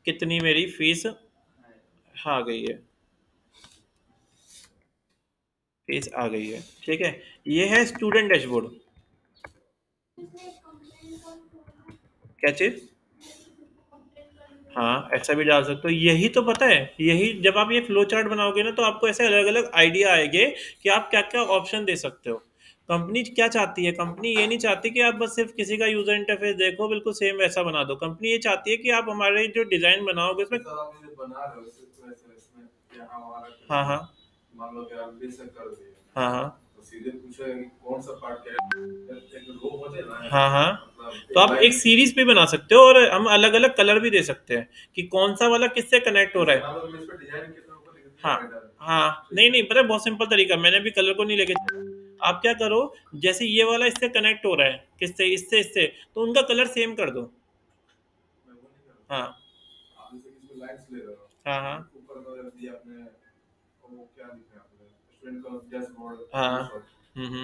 कितनी मेरी फीस आ गई है। फीस आ गई है। ठीक है, ये है स्टूडेंट डैशबोर्ड। क्या चीज? हाँ, ऐसा भी डाल सकते हो। यही तो पता है, यही जब आप ये फ्लो चार्ट बनाओगे ना, तो आपको ऐसे अलग अलग आइडिया आएंगे कि आप क्या क्या ऑप्शन दे सकते हो। कंपनी क्या चाहती है? कंपनी ये नहीं चाहती कि आप बस सिर्फ किसी का यूजर इंटरफेस देखो बिल्कुल सेम वैसा बना दो। कंपनी ये चाहती है कि आप हमारे जो डिजाइन बनाओगे उसमें। हाँ हाँ हाँ हाँ सीधे पूछेगा कि कौन सा पार्ट क्या है, एक रो हो जाए ना। हाँ हाँ, तो आप एक सीरीज भी बना सकते हो, और हम अलग अलग कलर भी दे सकते हैं कि कौन सा वाला किससे कनेक्ट हो रहा है। हाँ हाँ, नहीं नहीं, पता है बहुत सिंपल तरीका, मैंने भी कलर को नहीं लेके। आप क्या करो, जैसे ये वाला इससे कनेक्ट हो रहा है, किससे? इससे इससे, तो उनका कलर सेम कर दो। हाँ हाँ हाँ हाँ।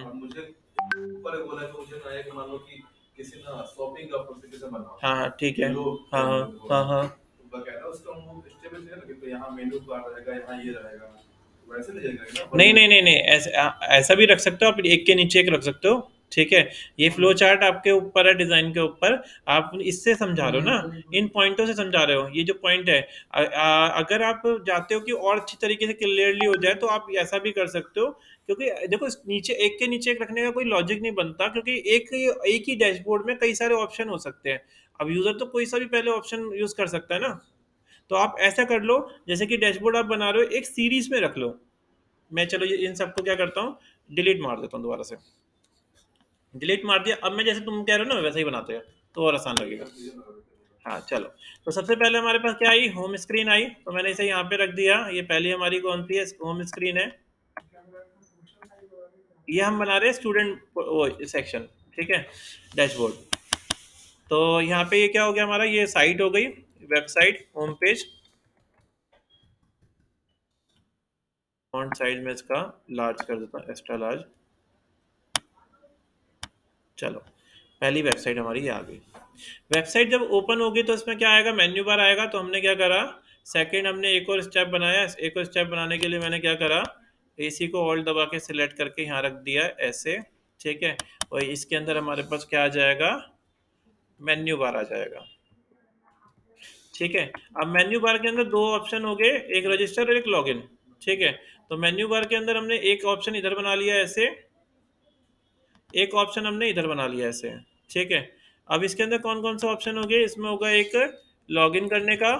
अब मुझे ऊपर है बोला तो मुझे ना है कि मान लो कि किसी ना शॉपिंग का एप्लीकेशन बनाओ। हाँ हाँ, ठीक है। हाँ हाँ हाँ हाँ, बकायदा उसका वो स्टेबल है ना कि यहाँ मेनू बार रहेगा, यहाँ ये रहेगा, वैसे नहीं जाएगा ना। नहीं नहीं नहीं नहीं, ऐसा भी रख सकते हो आप, एक के नीचे एक रख सकते हो। ठीक है, ये फ्लो चार्ट आपके ऊपर है, डिजाइन के ऊपर। आप इससे समझा रहे हो ना, इन पॉइंटों से समझा रहे हो। ये जो पॉइंट है, अगर आप चाहते हो कि और अच्छी तरीके से क्लियरली हो जाए, तो आप ऐसा भी कर सकते हो। क्योंकि देखो, इस नीचे एक के नीचे एक रखने का कोई लॉजिक नहीं बनता, क्योंकि एक ही डैशबोर्ड में कई सारे ऑप्शन हो सकते हैं। अब यूजर तो कोई सा भी पहले ऑप्शन यूज कर सकता है ना। तो आप ऐसा कर लो, जैसे कि डैशबोर्ड आप बना रहे हो, एक सीरीज में रख लो। मैं चलो ये इन सबको क्या करता हूँ, डिलीट मार देता हूँ दोबारा से। डिलीट मार दिया। अब मैं जैसे तुम कह रहे हो ना वैसे ही बनाते हैं, तो और आसान लगेगा। हाँ चलो, तो सबसे पहले हमारे पास क्या आई? Home screen I. तो मैंने इसे यहाँ पे रख दिया। ये पहली हमारी कौन सी है? होम स्क्रीन है। ये हम बना रहे हैं स्टूडेंट वो सेक्शन। ठीक है, डैशबोर्ड। तो यहाँ पे ये क्या हो गया हमारा? ये साइट हो गई, website home page. Font size में इसका लार्ज कर देता हूँ, एक्स्ट्रा लार्ज। चलो, पहली वेबसाइट हमारी ये आ गई। वेबसाइट जब ओपन होगी तो इसमें क्या आएगा? मेन्यू बार आएगा। तो हमने क्या करा, सेकंड हमने एक और स्टेप बनाया। एक और स्टेप बनाने के लिए मैंने क्या करा, एसी को ऑल्ट दबा के सिलेक्ट करके यहाँ रख दिया ऐसे। ठीक है, और इसके अंदर हमारे पास क्या आ जाएगा? मेन्यू बार आ जाएगा। ठीक है, अब मेन्यू बार के अंदर दो ऑप्शन हो गए, एक रजिस्टर और एक लॉगिन। ठीक है, तो मेन्यू बार के अंदर हमने एक ऑप्शन इधर बना लिया ऐसे, एक ऑप्शन हमने इधर बना लिया ऐसे। ठीक है, अब इसके अंदर कौन कौन सा ऑप्शन हो गए? इसमें होगा एक लॉगिन करने का,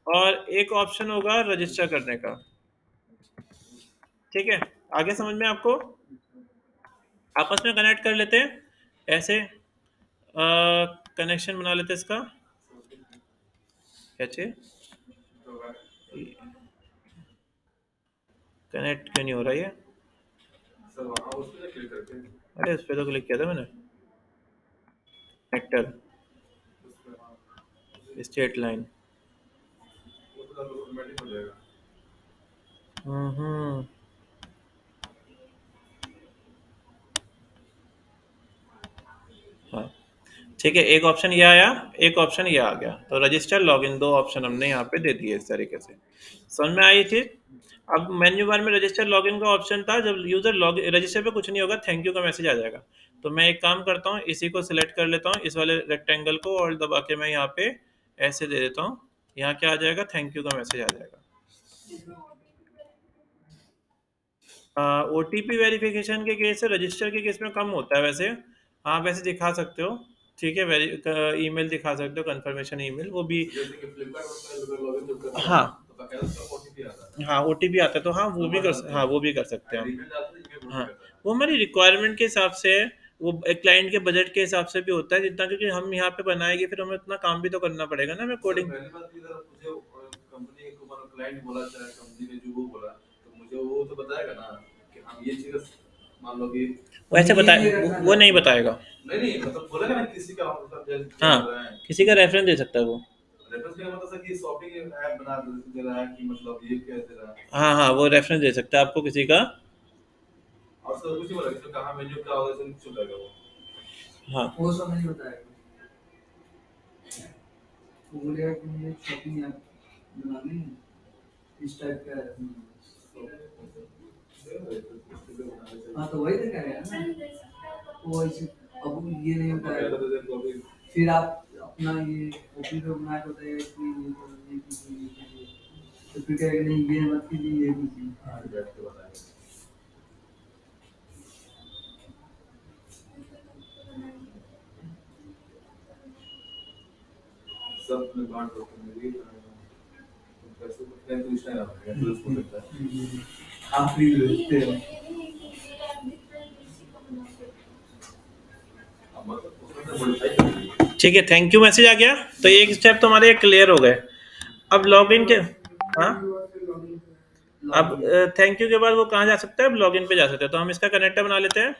और एक ऑप्शन होगा रजिस्टर करने का। ठीक है, आगे समझ में आपको? आपस में कनेक्ट कर लेते हैं ऐसे, कनेक्शन बना लेते हैं इसका। कैसे कनेक्ट क्यों नहीं हो रहा ये? अरे उस पर तो क्लिक किया था मैंने, कनेक्टर, स्ट्रेट लाइन। हम्म, हाँ ठीक है, एक ऑप्शन ये आया, एक ऑप्शन ये आ गया। तो रजिस्टर लॉगिन दो ऑप्शन हमने यहाँ पे दे दिए इस तरीके से। समझ में आई चीज? अब मेन्यू बार में रजिस्टर लॉगिन का ऑप्शन था। जब यूजर लॉग रजिस्टर पे कुछ नहीं होगा, थैंक यू का मैसेज आ जाएगा। तो मैं एक काम करता हूँ, इसी को सिलेक्ट कर लेता हूँ, इस वाले रेक्टेंगल को, और दबा के मैं यहाँ पे ऐसे दे देता हूँ। यहाँ क्या आ जाएगा? थैंक यू का मैसेज आ जाएगा। OTP वेरिफिकेशन के केस से रजिस्टर के केस में कम होता है वैसे। हाँ वैसे दिखा सकते हो, ठीक है, ईमेल दिखा सकते हो, कंफर्मेशन ईमेल, वो भी। जैसे कि फ्लिपकार्ट होता है, अगर लॉगिन जब करते हैं हाँ तो बकायदा उसका ओटीपी आता है, हाँ OTP आता है, तो हाँ वो भी नंबर कर, डालते हाँ हैं, वो भी कर सकते हैं हम। आईडी में डालते हैं, ईमेल हाँ भी करता है। वो हमारी रिक्वायरमेंट के हिसाब से है, वो एक क्लाइंट के बजट के हिसाब से भी होता है जितना, क्योंकि हम यहाँ पे बनाएंगे फिर हमें उतना काम भी तो करना पड़ेगा ना, हमें सर कोडिंग। पहली बात, इधर मुझे कंपनी को मतलब क्लाइंट बोला, चाहे कंपनी ने जो वो बोला, तो मुझे वो तो बताएगा ना कि हम ये चीज मान लो कि वैसे बताए वो नहीं बताएगा। नहीं मतलब बोलेगा ना किसी का मतलब जैसे क्या हाँ कर रहा है, किसी का रेफरेंस दे सकता है वो। रेफरेंस का मतलब सर कि शॉपिंग ऐप बना दे रहा है कि मतलब ये क्या दे रहा है, हाँ हाँ वो रेफरेंस दे सकता है आपको किसी का। और सर कुछ नहीं बोला कि कहाँ मेन्यू क्या होगा, सर कुछ बताएगा वो। हाँ वो सब नहीं बताएगा, वो बोलेगा कि मुझे शॉपिंग ऐप बनानी है, इस टाइप का है। हाँ तो वही तो कह रहे हैं ना, वो ऐसे अब ये नहीं बताएगा, फिर आप अपना ये ओपी पे बना के बताइए कि ये कीजिए, तो फिर कहेगा नहीं ये मत कीजिए, ये कीजिए। सब में बांट दो तो मेरी पैसे को प्लान तो इसने रखा है, तो उसको लगता है आप फ्री रहते हो। अब मतलब उसमें मॉडिफाई करना है। ठीक है, थैंक यू मैसेज आ गया, तो एक स्टेप तो हमारे क्लियर हो गए। अब लॉगिन के, हाँ अब थैंक यू के बाद वो कहाँ जा सकता है, अब लॉगिन पे जा सकते हैं, तो हम इसका कनेक्टर बना लेते हैं।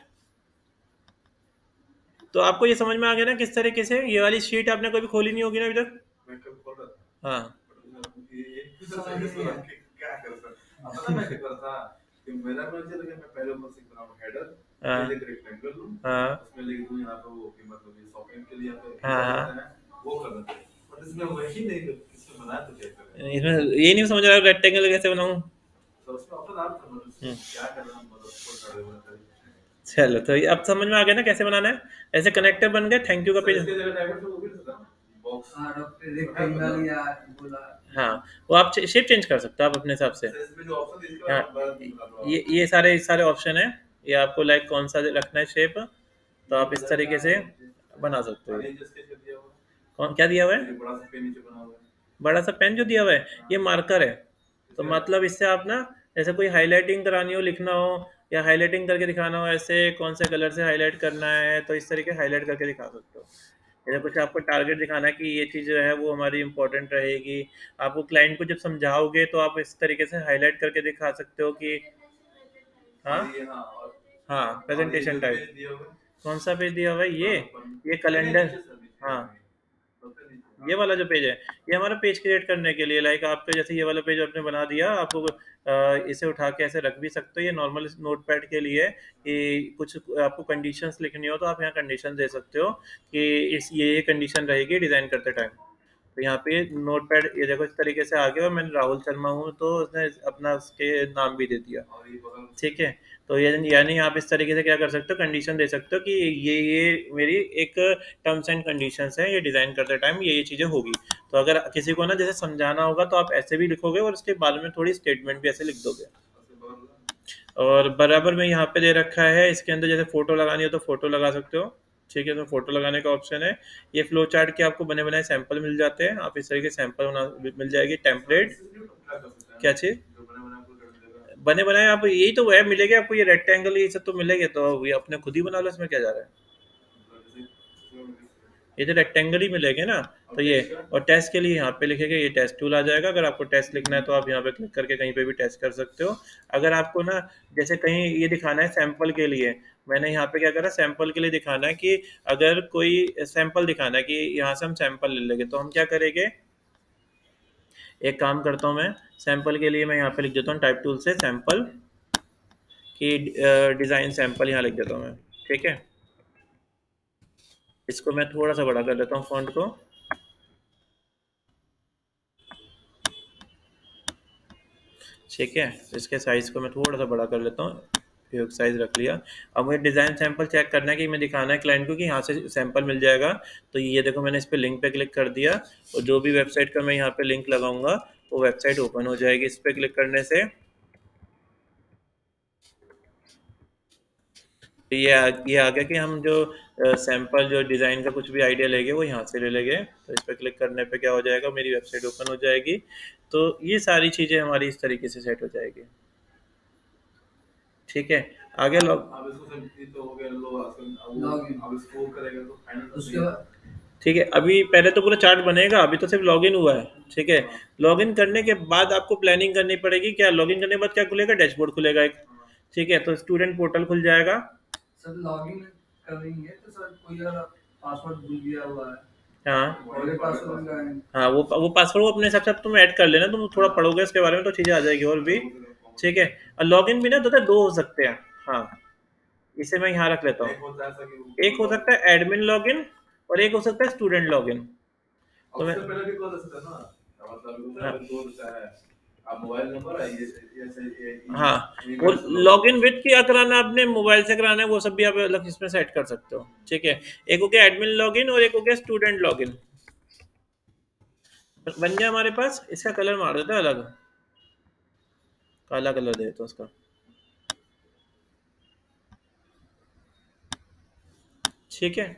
तो आपको ये समझ में आ गया ना किस तरीके से, ये वाली शीट आपने कभी खोली नहीं होगी ना अभी तक। मैं कल खोल रहा था, हाँ ये क्या कर सकता, पता मैं क्या कर रहा था कि मेरा मैनेजर लगे, मैं पहले ऊपर से बनाऊं हेडर, हाँ फिर एक रेक्टेंगल लूं, हाँ उसमें लिख दूं यहाँ पे वो कि मतलब ये शॉपिंग के लिए पे हाँ क्या हाँ। करते हैं वो कर देते हैं, बट इसमें वही नहीं, इसमें बनाया तो क्या करें, इसमें ये नहीं समझ रहा रेक्टेंगल कैसे बनाऊं। तो उसमें ऑप्शन आप कर लो, क्या करना मतलब उसको कर दो। चलो तो ये अब समझ में आ गया ना कैसे बनाना है। ऐसे कनेक्टर बन गए, थैंक यू का पेज। इसके जगह डायमंड से वो भी था बॉक्स, हाँ रेक्टेंगल या बोला, हाँ वो आप शेप चेंज कर सकते हो आप अपने हिसाब से। इसमें जो ऑप्शन है इसके हाँ बाद बता दो ये सारे ऑप्शन है, ये आपको लाइक कौन सा रखना है शेप, तो आप इस तरीके से बना सकते हो। ये जिसके जो दिया हुआ कौन क्या दिया हुआ है, है, ये बड़ा सा पेन नीचे बना हुआ है, बड़ा सा पेन जो दिया हुआ है, ये मार्कर है। तो मतलब इससे आप ना जैसे कोई हाईलाइटिंग करानी हो, लिखना हो या हाईलाइटिंग करके दिखाना हो, ऐसे कौन से कलर से हाईलाइट करना है तो इस तरीके हाईलाइट करके दिखा सकते हो। जैसे कुछ आपको टारगेट दिखाना है कि ये चीज़ जो है वो हमारी इंपॉर्टेंट रहेगी, आपको क्लाइंट को जब समझाओगे तो आप इस तरीके से हाईलाइट करके दिखा सकते हो कि हाँ और ये हाँ हाँ और ये प्रेजेंटेशन जो टाइप। पेज दिया हुआ है, कौन सा पेज दिया हुआ है ये नहीं, कैलेंडर। नीचे सर नीचे हाँ सबसे नीचे, ये वाला जो पेज है, ये हमारा पेज क्रिएट करने के लिए, लाइक आपके जैसे ये वाला पेज आपने बना दिया, आपको इसे उठा के ऐसे रख भी सकते हो, ये नॉर्मल नोटपैड के लिए कि कुछ आपको कंडीशंस लिखनी हो तो आप यहाँ कंडीशन दे सकते हो कि इस ये कंडीशन रहेगी डिज़ाइन करते टाइम। तो यहाँ पे नोटपैड ये देखो इस तरीके से आ गया, और मैंने राहुल शर्मा हूँ तो उसने अपना उसके नाम भी दे दिया, और ये बगल ठीक है। तो ये यानी आप इस तरीके से क्या कर सकते हो, कंडीशन दे सकते हो कि ये मेरी एक टर्म्स एंड कंडीशंस है, ये डिज़ाइन करते टाइम ये चीज़ें होगी। तो अगर किसी को ना जैसे समझाना होगा तो आप ऐसे भी लिखोगे और उसके बाद में थोड़ी स्टेटमेंट भी ऐसे लिख दोगे। से बगल और बराबर में यहाँ पे दे रखा है, इसके अंदर जैसे फोटो लगानी हो तो फोटो लगा सकते हो, ठीक है। तो फोटो लगाने का ऑप्शन है, ये फ्लो चार्ट के आपको बने बनाए सैंपल मिल जाते हैं, आप इस तरीके सैंपल बना मिल जाएगी टेम्पलेट। क्या कर सकते हैं क्या चीज़ जो बने बने आपको कर देगा, बने बनाए आप, यही तो है मिलेगा आपको, ये रेक्टेंगल ये सब तो मिलेंगे, तो ये अपने खुद ही बना लो, इसमें क्या जा रहा है, ये तो रेक्टेंगल ही मिलेंगे ना। तो ये और टेस्ट के लिए यहाँ पे लिखेगा, ये टेस्ट टूल आ जाएगा, अगर आपको टेस्ट लिखना है तो आप यहाँ पे क्लिक करके कहीं पे भी टेस्ट कर सकते हो। अगर आपको ना जैसे कहीं ये दिखाना है सैंपल के लिए, मैंने यहाँ पे क्या करा, सैंपल के लिए दिखाना है कि अगर कोई सैंपल दिखाना है कि यहाँ से हम सैंपल ले लेंगे, तो हम क्या करेंगे, एक काम करता हूँ मैं, सैंपल के लिए मैं यहाँ पे लिख देता हूँ टाइप टूल से सैंपल की डिज़ाइन सैंपल यहाँ लिख देता हूँ मैं, ठीक है। इसको मैं थोड़ा सा बड़ा कर देता हूँ फॉन्ट को, ठीक है। इसके साइज़ को मैं थोड़ा सा बड़ा कर लेता हूँ, एक साइज़ रख लिया। अब मुझे डिज़ाइन सैंपल चेक करना है कि मैं दिखाना है क्लाइंट को कि यहाँ से सैंपल मिल जाएगा। तो ये देखो मैंने इस पर लिंक पे क्लिक कर दिया, और जो भी वेबसाइट का मैं यहाँ पे लिंक लगाऊंगा वो वेबसाइट ओपन हो जाएगी इस पर क्लिक करने से। ये आ गया कि हम जो सैंपल जो डिज़ाइन का कुछ भी आइडिया लेंगे वो यहाँ से ले लेंगे। तो इस पर क्लिक करने पे क्या हो जाएगा, मेरी वेबसाइट ओपन हो जाएगी। तो ये सारी चीज़ें हमारी इस तरीके से सेट हो जाएगी। ठीक है, आगे लॉग अब इसको सब ये तो हो गया लो आजकल, अब लॉगिन अब इसको करेगा तो फाइनल तो उसके नहीं बाद ठीक है, अभी पहले तो पूरा चार्ट बनेगा, अभी तो सिर्फ लॉगिन हुआ है। ठीक है, हाँ लॉगिन करने के बाद आपको प्लानिंग करनी पड़ेगी। क्या लॉगिन करने के बाद क्या खुलेगा, डैशबोर्ड खुलेगा एक। हाँ ठीक है, तो स्टूडेंट पोर्टल खुल जाएगा। सर लॉगिन करेंगे तो सर कोई अगर पासवर्ड भूल गया हुआ है हाँ और ये पासवर्ड लगाएंगे हाँ, वो पासवर्ड वो अपने हिसाब से अब तुम ऐड कर लेना, तुम थोड़ा पढ़ोगे इसके बारे में तो चीज़ें आ जाएगी और भी। वो फिर कॉमन ठीक है, और लॉगिन भी ना दो हो सकते हैं। हाँ, इसे मैं यहाँ रख लेता एक हूँ। होता है ऐसा कि एक हो सकता है एडमिन लॉगिन और एक हो सकता है स्टूडेंट लॉगिन। और तो मैं उससे पहले भी कॉल सकता है ना, मतलब होता हाँ है दो होता है, आप मोबाइल नंबर है ये ऐसे हाँ, वो ईमेल से लॉगिन लॉगिन विथ क्या कराना है, आपने मोबाइल से कराना है, वो सब भी आप अलग इसमें सेट कर सकते हो। ठीक है, एक हो गया एडमिन लॉगिन और एक हो गया स्टूडेंट लॉगिन। बन गया हमारे पास। इसका कलर मार देता है अलग, काला कलर दे देता उसका। ठीक है,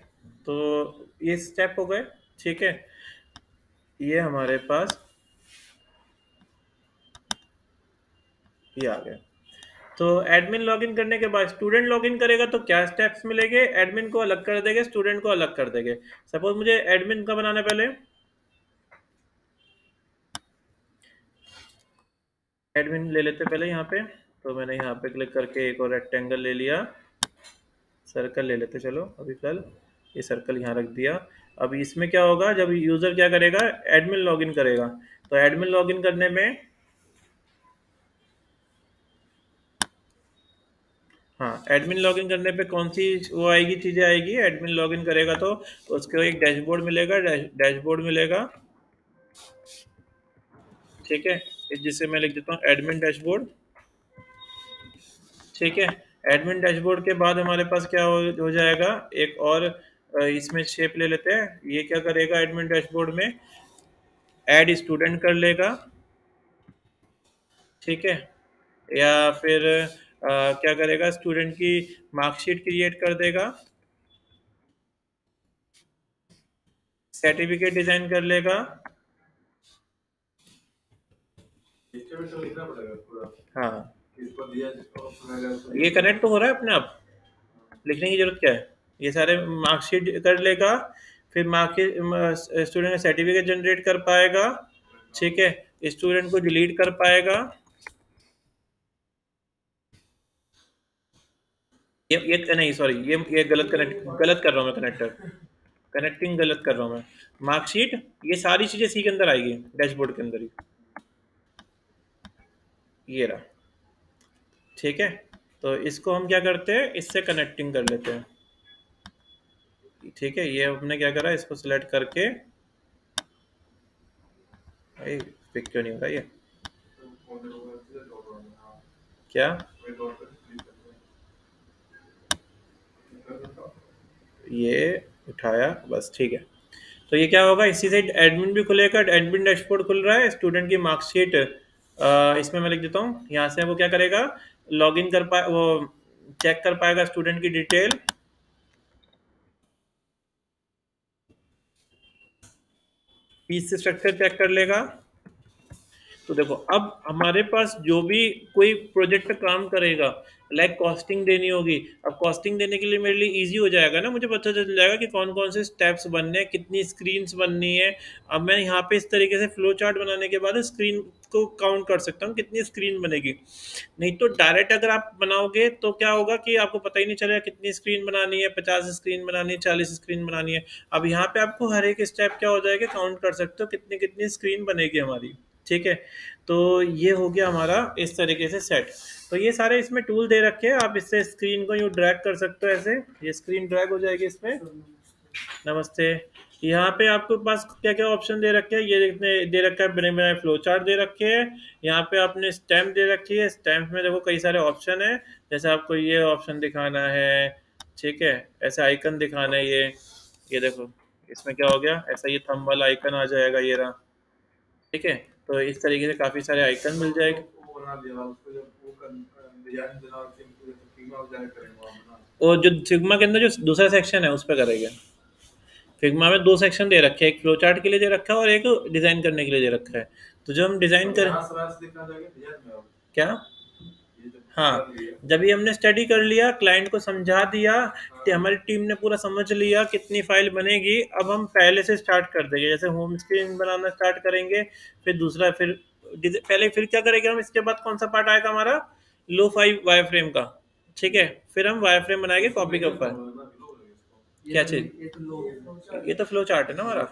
तो ये स्टेप हो गए। ठीक है, ये हमारे पास ये आ गया। तो एडमिन लॉगिन करने के बाद स्टूडेंट लॉगिन करेगा तो क्या स्टेप्स मिलेंगे, एडमिन को अलग कर देंगे, स्टूडेंट को अलग कर देंगे। सपोज मुझे एडमिन का बनाना है, पहले एडमिन ले लेते पहले यहाँ पे। तो मैंने यहाँ पे क्लिक करके एक और रेक्टेंगल ले लिया, सर्कल ले लेते चलो अभी फिलहाल। ये सर्कल यहाँ रख दिया। अब इसमें क्या होगा, जब यूज़र क्या करेगा, एडमिन लॉगिन करेगा। तो एडमिन लॉगिन करने में हाँ, एडमिन लॉगिन करने पे कौन सी वो आएगी, चीज़ें आएगी। एडमिन लॉगिन करेगा तो उसको एक डैशबोर्ड मिलेगा, डैशबोर्ड मिलेगा। ठीक है, जिसे मैं लिख देता हूँ एडमिन डैशबोर्ड। ठीक है, एडमिन डैशबोर्ड के बाद हमारे पास क्या हो जाएगा, एक और इसमें शेप ले लेते हैं। ये क्या करेगा, एडमिन डैशबोर्ड में ऐड स्टूडेंट कर लेगा। ठीक है, या फिर क्या करेगा, स्टूडेंट की मार्कशीट क्रिएट कर देगा, सर्टिफिकेट डिजाइन कर लेगा। इसके में तो लिखना पड़ेगा पूरा, हाँ, इस पर दिया ऑप्शन आएगा तो ये कनेक्ट तो हो रहा है अपने आप, लिखने की जरूरत क्या है। ये सारे मार्कशीट कर लेगा, फिर मार्कशीट स्टूडेंट का सर्टिफिकेट जनरेट कर पाएगा। ठीक है, स्टूडेंट को डिलीट कर पाएगा। ये नहीं, सॉरी, ये गलत कर रहा हूँ मैं, कनेक्टिंग गलत कर रहा हूँ मैं। मार्कशीट, ये सारी चीज़ें सी के अंदर आएगी, डैशबोर्ड के अंदर ही। ये रहा। ठीक है, तो इसको हम क्या करते हैं, इससे कनेक्टिंग कर लेते हैं। ठीक है, ये हमने क्या करा, इसको सिलेक्ट करके, भाई पिक क्यों नहीं हो रहा ये, क्या ये उठाया बस। ठीक है, तो ये क्या होगा, इसी से एडमिन भी खुलेगा, एडमिन डैशबोर्ड खुल रहा है, स्टूडेंट की मार्कशीट इसमें मैं लिख देता हूँ। यहाँ से वो क्या करेगा, लॉगिन कर पाए, वो चेक कर पाएगा स्टूडेंट की डिटेल, फीस स्ट्रक्चर चेक कर लेगा। तो देखो, अब हमारे पास जो भी कोई प्रोजेक्ट पे काम करेगा, लाइक कॉस्टिंग देनी होगी। अब कॉस्टिंग देने के लिए मेरे लिए इजी हो जाएगा ना, मुझे पता चल जाएगा कि कौन कौन से स्टेप्स बनने हैं, कितनी स्क्रीन्स बननी है। अब मैं यहाँ पे इस तरीके से फ्लो चार्ट बनाने के बाद स्क्रीन को काउंट कर सकता हूँ कितनी स्क्रीन बनेगी। नहीं तो डायरेक्ट अगर आप बनाओगे तो क्या होगा कि आपको पता ही नहीं चलेगा कितनी स्क्रीन बनानी है, 50 स्क्रीन बनानी है, 40 स्क्रीन बनानी है। अब यहाँ पे आपको हर एक स्टेप क्या हो जाएगा, काउंट कर सकते हो कितनी कितनी स्क्रीन बनेगी हमारी। ठीक है, तो ये हो गया हमारा इस तरीके से सेट। तो ये सारे इसमें टूल दे रखे हैं, आप इससे स्क्रीन को यूँ ड्रैग कर सकते हो, ऐसे ये स्क्रीन ड्रैग हो जाएगी इसमें। नमस्ते, यहाँ पे आपके पास क्या क्या ऑप्शन दे रखे हैं, ये दे रखा है, बने बनाए फ्लो चार्ट दे रखे हैं। यहाँ पे आपने स्टैम्प दे रखी है, स्टैम्प में देखो कई सारे ऑप्शन है, जैसे आपको ये ऑप्शन दिखाना है। ठीक है, ऐसे आइकन दिखाना है, ये देखो इसमें क्या हो गया, ऐसा ये थंब वाला आइकन आ जाएगा, ये रहा। ठीक है, तो इस तरीके से काफ़ी सारे आइकन मिल जाएंगे। वो बना दिया उसको, जब वो डिजाइन देना कीमा वगैरह करेंगे वहाँ ना। और जो सिग्मा के अंदर जो दूसरा सेक्शन है उस पर करेंगे। फिग्मा में 2 सेक्शन दे रखे हैं, एक फ्लो चार्ट के लिए दे रखा है और एक डिज़ाइन करने के लिए दे रखा है। तो जो हम डिज़ाइन कर यहाँ सरास दिखा जाएगा डिजाइन में अब क्या ये जब हाँ, कर लिया जब ये हमने स्टडी कर लिया, क्लाइंट को समझा दिया, तो हमारी टीम ने पूरा समझ लिया कितनी फाइल बनेगी। अब हम पहले से स्टार्ट कर देंगे, जैसे होम स्क्रीन बनाना स्टार्ट करेंगे, फिर दूसरा, पहले फिर क्या करेंगे हम, इसके बाद कौन सा पार्ट आएगा हमारा, लो 5 वायर फ्रेम का। ठीक है, फिर हम वायर फ्रेम बनाएंगे कॉपी के ऊपर। क्या चीज़? ये तो लो ये तो फ्लो चार्ट है ना हमारा।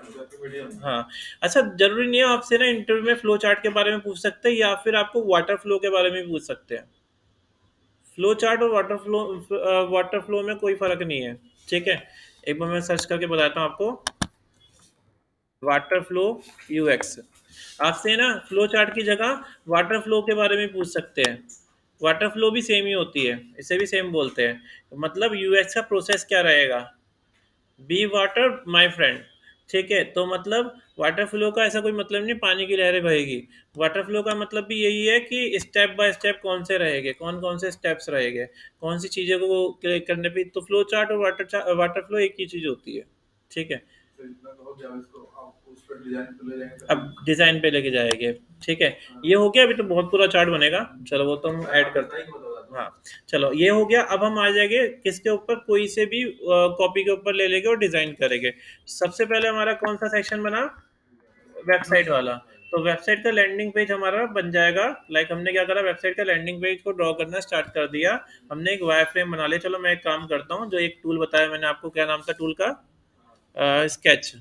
मीडियम हाँ, अच्छा, जरूरी नहीं है आपसे ना इंटरव्यू में फ्लो चार्ट के बारे में पूछ सकते हैं, या फिर आपको वाटर फ्लो के बारे में भी पूछ सकते हैं। फ्लो चार्ट और वाटर फ्लो में कोई फर्क नहीं है। ठीक है, एक बार मैं सर्च करके बताता हूँ आपको। वाटर फ्लो यूएक्स, आपसे ना फ्लो चार्ट की जगह वाटर फ्लो के बारे में पूछ सकते हैं। वाटर फ्लो भी सेम ही होती है, इसे भी सेम बोलते हैं। मतलब यूएक्स का प्रोसेस क्या रहेगा, बी वाटर माय फ्रेंड। ठीक है, तो मतलब वाटर फ्लो का ऐसा कोई मतलब नहीं पानी की लहरें बहेगी। वाटर फ्लो का मतलब भी यही है कि स्टेप बाय स्टेप कौन से रहेंगे, कौन कौन से स्टेप्स रहेंगे, कौन सी चीज़ों को करने पे। तो फ्लो चार्ट और वाटर फ्लो एक ही चीज़ होती है। ठीक है, तो इतना कहो कि अब इसको आप उस पर डिजाइन पे ले जाएंगे अब डिज़ाइन पे लेके जाएंगे। ठीक है, ये हो गया। अभी तो बहुत पूरा चार्ट बनेगा, चलो वो तो हम ऐड करते हैं। हाँ, चलो ये हो गया। अब हम आ जाएंगे किसके ऊपर, कोई से भी कॉपी के ऊपर ले लेंगे और डिज़ाइन करेंगे। सबसे पहले हमारा कौन सा सेक्शन बना, वेबसाइट वाला। तो वेबसाइट का लैंडिंग पेज हमारा बन जाएगा। लाइक हमने क्या करा, वेबसाइट का लैंडिंग पेज को ड्रॉ करना स्टार्ट कर दिया। हमने एक वायर फ्रेम बना लिया। चलो मैं एक काम करता हूँ, जो एक टूल बताया मैंने आपको, क्या नाम था टूल का, स्केच।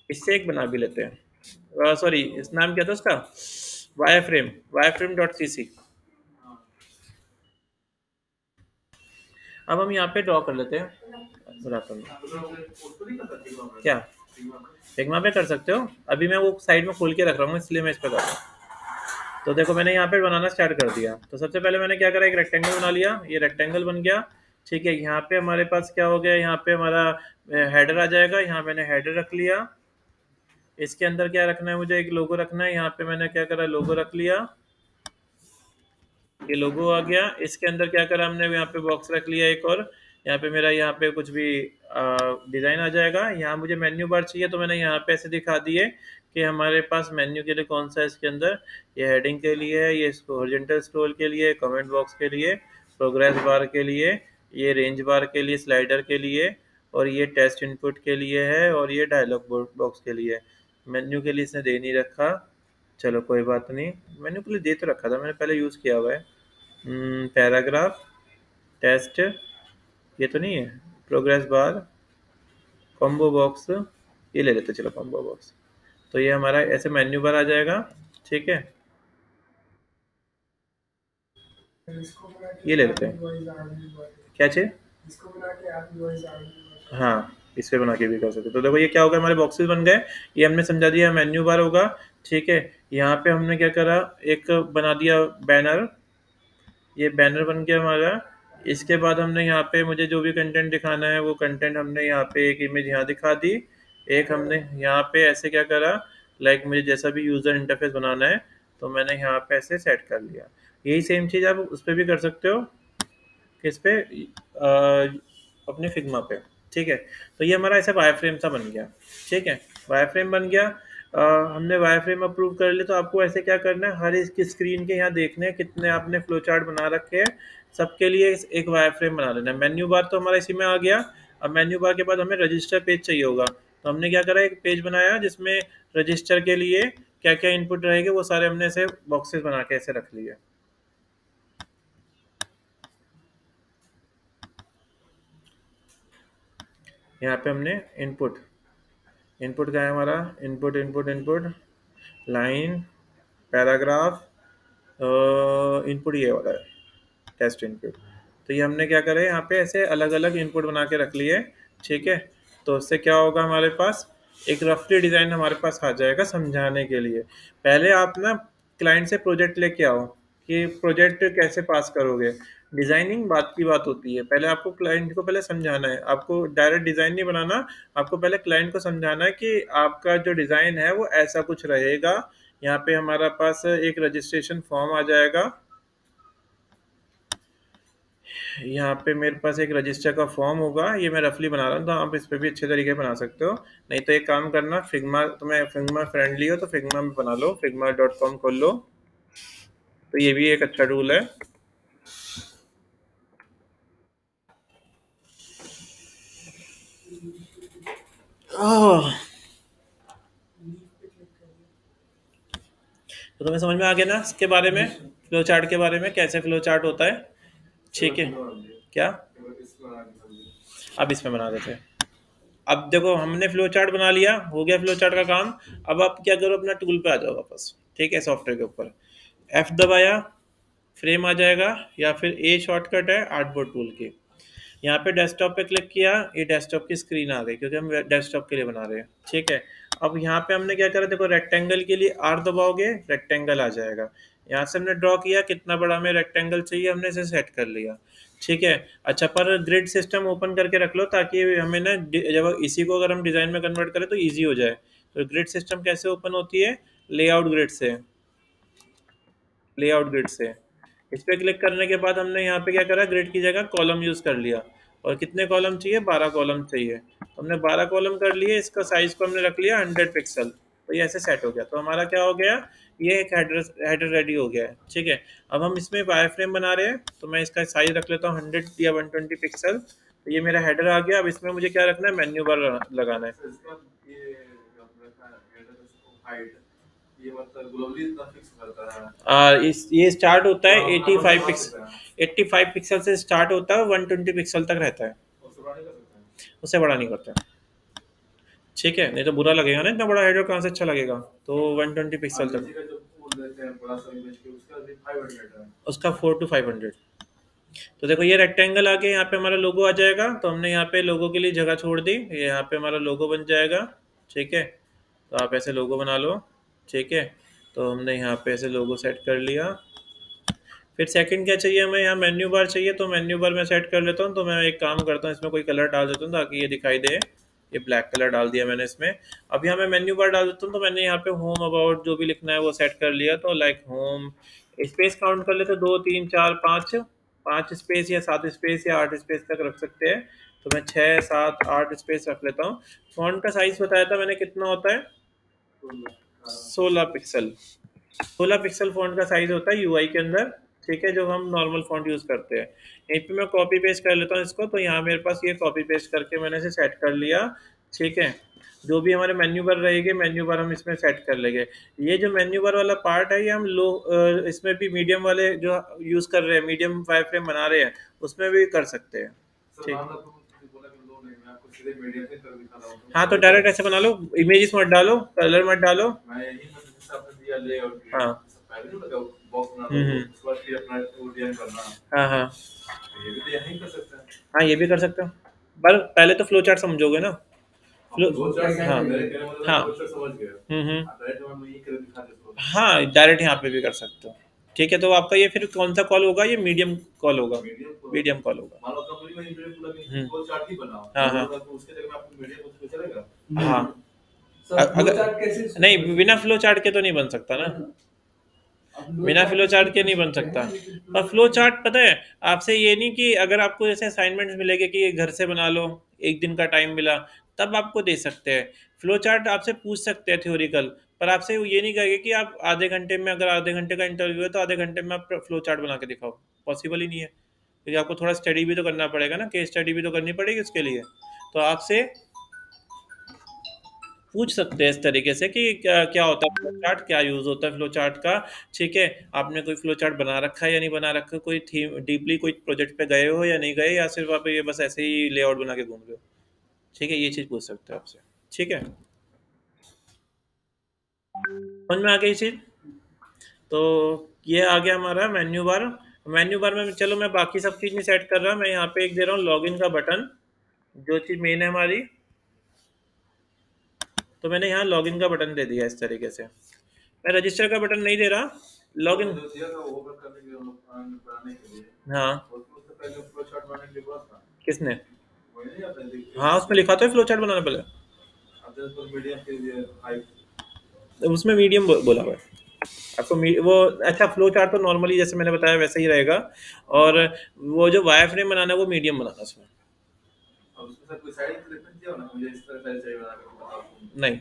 इससे एक बना भी लेते हैं। सॉरी, इस नाम क्या था उसका, वायर फ्रेम डॉट सी सी। अब हम यहाँ पे ड्रॉ कर लेते हैं, बताता हूँ उसको नहीं कर सकते क्या। फिग्मा पे कर सकते हो, अभी मैं वो साइड में खोल के रख रहा हूँ, इसलिए मैं इस पर कर रहा हूँ। तो देखो मैंने यहाँ पे बनाना स्टार्ट कर दिया। तो सबसे पहले मैंने क्या करा, एक रेक्टेंगल बना लिया, ये रेक्टेंगल बन गया। ठीक है, यहाँ पे हमारे पास क्या हो गया, यहाँ पे हमारा हेडर आ जाएगा। यहाँ मैंने हेडर रख लिया। इसके अंदर क्या रखना है मुझे, एक लोगो रखना है। यहाँ पे मैंने क्या करा, लोगो रख लिया, ये लोगो आ गया। इसके अंदर क्या करा हमने, यहाँ पे बॉक्स रख लिया एक और। यहाँ पे मेरा यहाँ पे कुछ भी डिज़ाइन आ जाएगा। यहाँ मुझे मेन्यू बार चाहिए, तो मैंने यहाँ पे ऐसे दिखा दिए कि हमारे पास मेन्यू के लिए कौन सा है इसके अंदर। ये हेडिंग के लिए है, ये हॉरिजॉन्टल स्क्रॉल के लिए, कमेंट बॉक्स के लिए, प्रोग्रेस बार के लिए, ये रेंज बार के लिए, स्लाइडर के लिए, और ये टेस्ट इनपुट के लिए है, और ये डायलॉग बॉक्स के लिए। मेन्यू के लिए इसने दे नहीं रखा, चलो कोई बात नहीं। मेन्यू के लिए दे तो रखा था, मैंने पहले यूज़ किया हुआ है। पैराग्राफ, टेस्ट, ये तो नहीं है, प्रोग्रेस बार, कॉम्बो बॉक्स, ये ले लेते चलो कॉम्बो बॉक्स। तो ये हमारा ऐसे मेन्यू बार आ जाएगा। ठीक है, ये ले लेते हैं, क्या चाहिए, हाँ, इस पे बना के भी कर सकते। तो देखो ये क्या होगा, हमारे बॉक्सेस बन गए। ये हमने समझा दिया मेन्यू बार होगा। ठीक है, यहाँ पे हमने क्या करा, एक बना दिया बैनर, ये बैनर बन गया हमारा। इसके बाद हमने यहाँ पे मुझे जो भी कंटेंट दिखाना है वो कंटेंट हमने यहाँ पे एक इमेज यहाँ दिखा दी। एक हमने यहाँ पे ऐसे क्या करा, लाइक मुझे जैसा भी यूज़र इंटरफेस बनाना है तो मैंने यहाँ पे ऐसे सेट कर लिया। यही सेम चीज़ आप उस पर भी कर सकते हो, किस पे, अपने फिग्मा पे। ठीक है, तो ये हमारा ऐसा वायर फ्रेम सा बन गया। ठीक है, वायर फ्रेम बन गया। हमने वायर फ्रेम अप्रूव कर लिया। तो आपको ऐसे क्या करना है, हर इसकी स्क्रीन के यहाँ देखने हैं कितने आपने फ्लो चार्ट बना रखे हैं, सबके लिए एक वायर फ्रेम बना लेना है। मेन्यू बार तो हमारा इसी में आ गया। अब मेन्यू बार के बाद हमें रजिस्टर पेज चाहिए होगा। तो हमने क्या करा, एक पेज बनाया जिसमें रजिस्टर के लिए क्या क्या इनपुट रहेंगे वो सारे हमने ऐसे बॉक्सेस बना के ऐसे रख लिए। यहाँ पे हमने इनपुट क्या है हमारा, इनपुट लाइन, पैराग्राफ, इनपुट ये वाला है, टेस्ट इनपुट। तो ये हमने क्या करें, यहाँ पे ऐसे अलग अलग इनपुट बना के रख लिए। ठीक है, तो उससे क्या होगा, हमारे पास एक रफली डिज़ाइन हमारे पास आ जाएगा समझाने के लिए। पहले आप ना क्लाइंट से प्रोजेक्ट लेके आओ कि प्रोजेक्ट कैसे पास करोगे। डिज़ाइनिंग बात की बात होती है, पहले आपको क्लाइंट को पहले समझाना है। आपको डायरेक्ट डिज़ाइन नहीं बनाना, आपको पहले क्लाइंट को समझाना है कि आपका जो डिज़ाइन है वो ऐसा कुछ रहेगा। यहाँ पे हमारा पास एक रजिस्ट्रेशन फॉर्म आ जाएगा। यहाँ पे मेरे पास एक रजिस्टर का फॉर्म होगा, ये मैं रफली बना रहा हूँ, तो आप इस पे भी अच्छे तरीके से बना सकते हो। नहीं तो एक काम करना, फिग्मा, तुम्हें फिग्मा फ्रेंडली हो तो फिग्मा में बना लो, figma.com खोल लो, तो ये भी एक अच्छा टूल है। तो तुम्हें समझ में आ गया ना इसके बारे में, फ्लो चार्ट के बारे में, कैसे फ्लो चार्ट होता है। ठीक है, क्या अब इसमें बना देते हैं। अब देखो हमने फ्लो चार्ट बना लिया, हो गया फ्लो चार्ट का काम। अब आप क्या करो, अपना टूल पे आ जाओ वापस। ठीक है, सॉफ्टवेयर के ऊपर F दबाया, फ्रेम आ जाएगा, या फिर A शॉर्टकट है आर्टबोर्ड टूल की। यहाँ पे डेस्कटॉप पे क्लिक किया, ये डेस्कटॉप की स्क्रीन आ गई क्योंकि हम डेस्कटॉप के लिए बना रहे हैं। ठीक है, अब यहाँ पे हमने क्या करा, देखो रेक्टेंगल के लिए R दबाओगे रेक्टेंगल आ जाएगा। यहाँ से हमने ड्रॉ किया, कितना बड़ा हमें रेक्टेंगल चाहिए हमने इसे सेट कर लिया। ठीक है, अच्छा, पर ग्रिड सिस्टम ओपन करके रख लो ताकि हमें ना जब इसी को अगर हम डिज़ाइन में कन्वर्ट करें तो ईजी हो जाए। तो ग्रिड सिस्टम कैसे ओपन होती है, लेआउट ग्रिड से, लेआउट ग्रिड से। इस पर क्लिक करने के बाद हमने यहाँ पे क्या करा, ग्रिड की जगह कॉलम यूज़ कर लिया। और कितने कॉलम चाहिए, 12 कॉलम चाहिए, तो हमने 12 कॉलम कर लिए। इसका साइज़ को हमने रख लिया 100 पिक्सल, तो ये ऐसे सेट हो गया। तो हमारा क्या हो गया, ये एक हेडर रेडी हो गया है। ठीक है, अब हम इसमें वायर फ्रेम बना रहे हैं, तो मैं इसका साइज़ रख लेता हूँ 100 या 120 पिक्सल। तो ये मेरा हेडर आ गया। अब इसमें मुझे क्या रखना है, मेन्यू बार लगाना है। ये मतलब ग्लोबली इतना फिक्स करता है। ये स्टार्ट होता है 85 पिक्सल, 85 पिक्सल से स्टार्ट होता है, 120 पिक्सल तक रहता है, उससे बड़ा नहीं करता। ठीक है, नहीं तो बुरा लगेगा ना, इतना बड़ा हेडर कहाँ से अच्छा लगेगा। तो 120 पिक्सल तक, उसका 4 to 500। तो देखो ये रेक्टेंगल आ गया, यहाँ पे हमारा लोगो आ जाएगा। तो हमने यहाँ पे लोगो के लिए जगह छोड़ दी, ये यहाँ पे हमारा लोगो बन जाएगा। ठीक है, तो आप ऐसे लोगो बना लो। ठीक है, तो हमने यहाँ पे ऐसे लोगो सेट कर लिया। फिर सेकंड क्या चाहिए हमें, यहाँ मेन्यू बार चाहिए, तो मेन्यू बार मैं सेट कर लेता हूँ। तो मैं एक काम करता हूँ, इसमें कोई कलर डाल देता हूँ ताकि ये दिखाई दे। ये ब्लैक कलर डाल दिया मैंने इसमें। अब यहाँ मैं मेन्यू बार डाल देता हूँ, तो मैंने यहाँ पे होम अबाउट जो भी लिखना है वो सेट कर लिया। तो लाइक होम, स्पेस काउंट कर लेते, 2 3 4 5 स्पेस या 7 स्पेस या 8 स्पेस तक रख सकते हैं। तो मैं 6 7 8 स्पेस रख लेता हूँ। फॉन्ट का साइज बताया था मैंने कितना होता है, 16 पिक्सल। 16 पिक्सल फॉन्ट का साइज होता है यूआई के अंदर। ठीक है, जो हम नॉर्मल फॉन्ट यूज़ करते हैं। यहीं पे मैं कॉपी पेस्ट कर लेता हूँ इसको। तो यहाँ मेरे पास ये कॉपी पेस्ट करके मैंने इसे सेट कर लिया। ठीक है, जो भी हमारे मेन्यू बार रहेंगे, मेन्यू बार हम इसमें सेट कर लेंगे। ये जो मेन्यू बार वाला पार्ट है, ये हम इसमें भी मीडियम वाले जो यूज़ कर रहे हैं, मीडियम वायर फ्रेम बना रहे हैं, उसमें भी कर सकते हैं। ठीक, हाँ, तो डायरेक्ट ऐसे बना लो, इमेजेस मत डालो, कलर मत डालो। हाँ, हाँ, हाँ, हाँ, ये भी कर सकते हो, पर पहले तो फ्लो चार्ट समझोगे ना। हाँ, हाँ, हाँ, डायरेक्ट यहाँ पे भी कर सकते हो। ठीक है, तो आपका ये फिर कौन सा कॉल होगा, ये मीडियम कॉल होगा, मीडियम कॉल होगा। हाँ, हाँ, हाँ, अगर नहीं, बिना फ्लो चार्ट के तो नहीं बन सकता ना, बिना फ्लो चार्ट के नहीं बन सकता। और फ्लो चार्ट पता है आपसे ये नहीं कि अगर आपको जैसे असाइनमेंट्स मिलेंगे कि घर से बना लो, एक दिन का टाइम मिला तब आपको दे सकते हैं। फ्लो चार्ट आपसे पूछ सकते हैं थ्योरिकल, पर आपसे ये नहीं कहेंगे कि आप आधे घंटे में, अगर आधे घंटे का इंटरव्यू है तो आधे घंटे में आप फ्लो चार्ट बना के दिखाओ, पॉसिबल ही नहीं है। क्योंकि आपको थोड़ा स्टडी भी तो करना पड़ेगा ना, केस स्टडी भी तो करनी पड़ेगी उसके लिए। तो आपसे पूछ सकते हैं इस तरीके से कि क्या क्या होता है फ्लो चार्ट, क्या यूज़ होता है फ्लो चार्ट का। ठीक है, आपने कोई फ्लो चार्ट बना रखा है या नहीं बना रखा, कोई थीम डीपली कोई प्रोजेक्ट पे गए हो या नहीं गए, या सिर्फ आप ये बस ऐसे ही लेआउट बना के घूम रहे हो। ठीक है, ये चीज़ पूछ सकते हैं आपसे। ठीक है, समझ में आ गई चीज़। तो ये आ गया हमारा मेन्यू बार। मेन्यू बार में चलो मैं बाकी सब चीज़ नहीं सेट कर रहा, मैं यहाँ पे एक दे रहा हूँ लॉगिन का बटन, जो चीज़ मेन है हमारी। तो मैंने यहाँ लॉगिन का बटन दे दिया इस तरीके से। मैं रजिस्टर का बटन नहीं दे रहा, लॉगिन। हाँ, किसने? हाँ, उसमें लिखा तो है फ्लो चार्ट बनाने पहले, उसमें मीडियम बोला हुआ है। आपको वो अच्छा फ्लो चार्ट तो नॉर्मली जैसे मैंने बताया वैसे ही रहेगा, और वो जो वायर फ्रेम बनाना है वो मीडियम बनाना उसमें। और उसके साथ कोई साइड रिलेशन दिया हो ना, मुझे इस तरह साइड चाहिए बना के बताओ तुम। नहीं,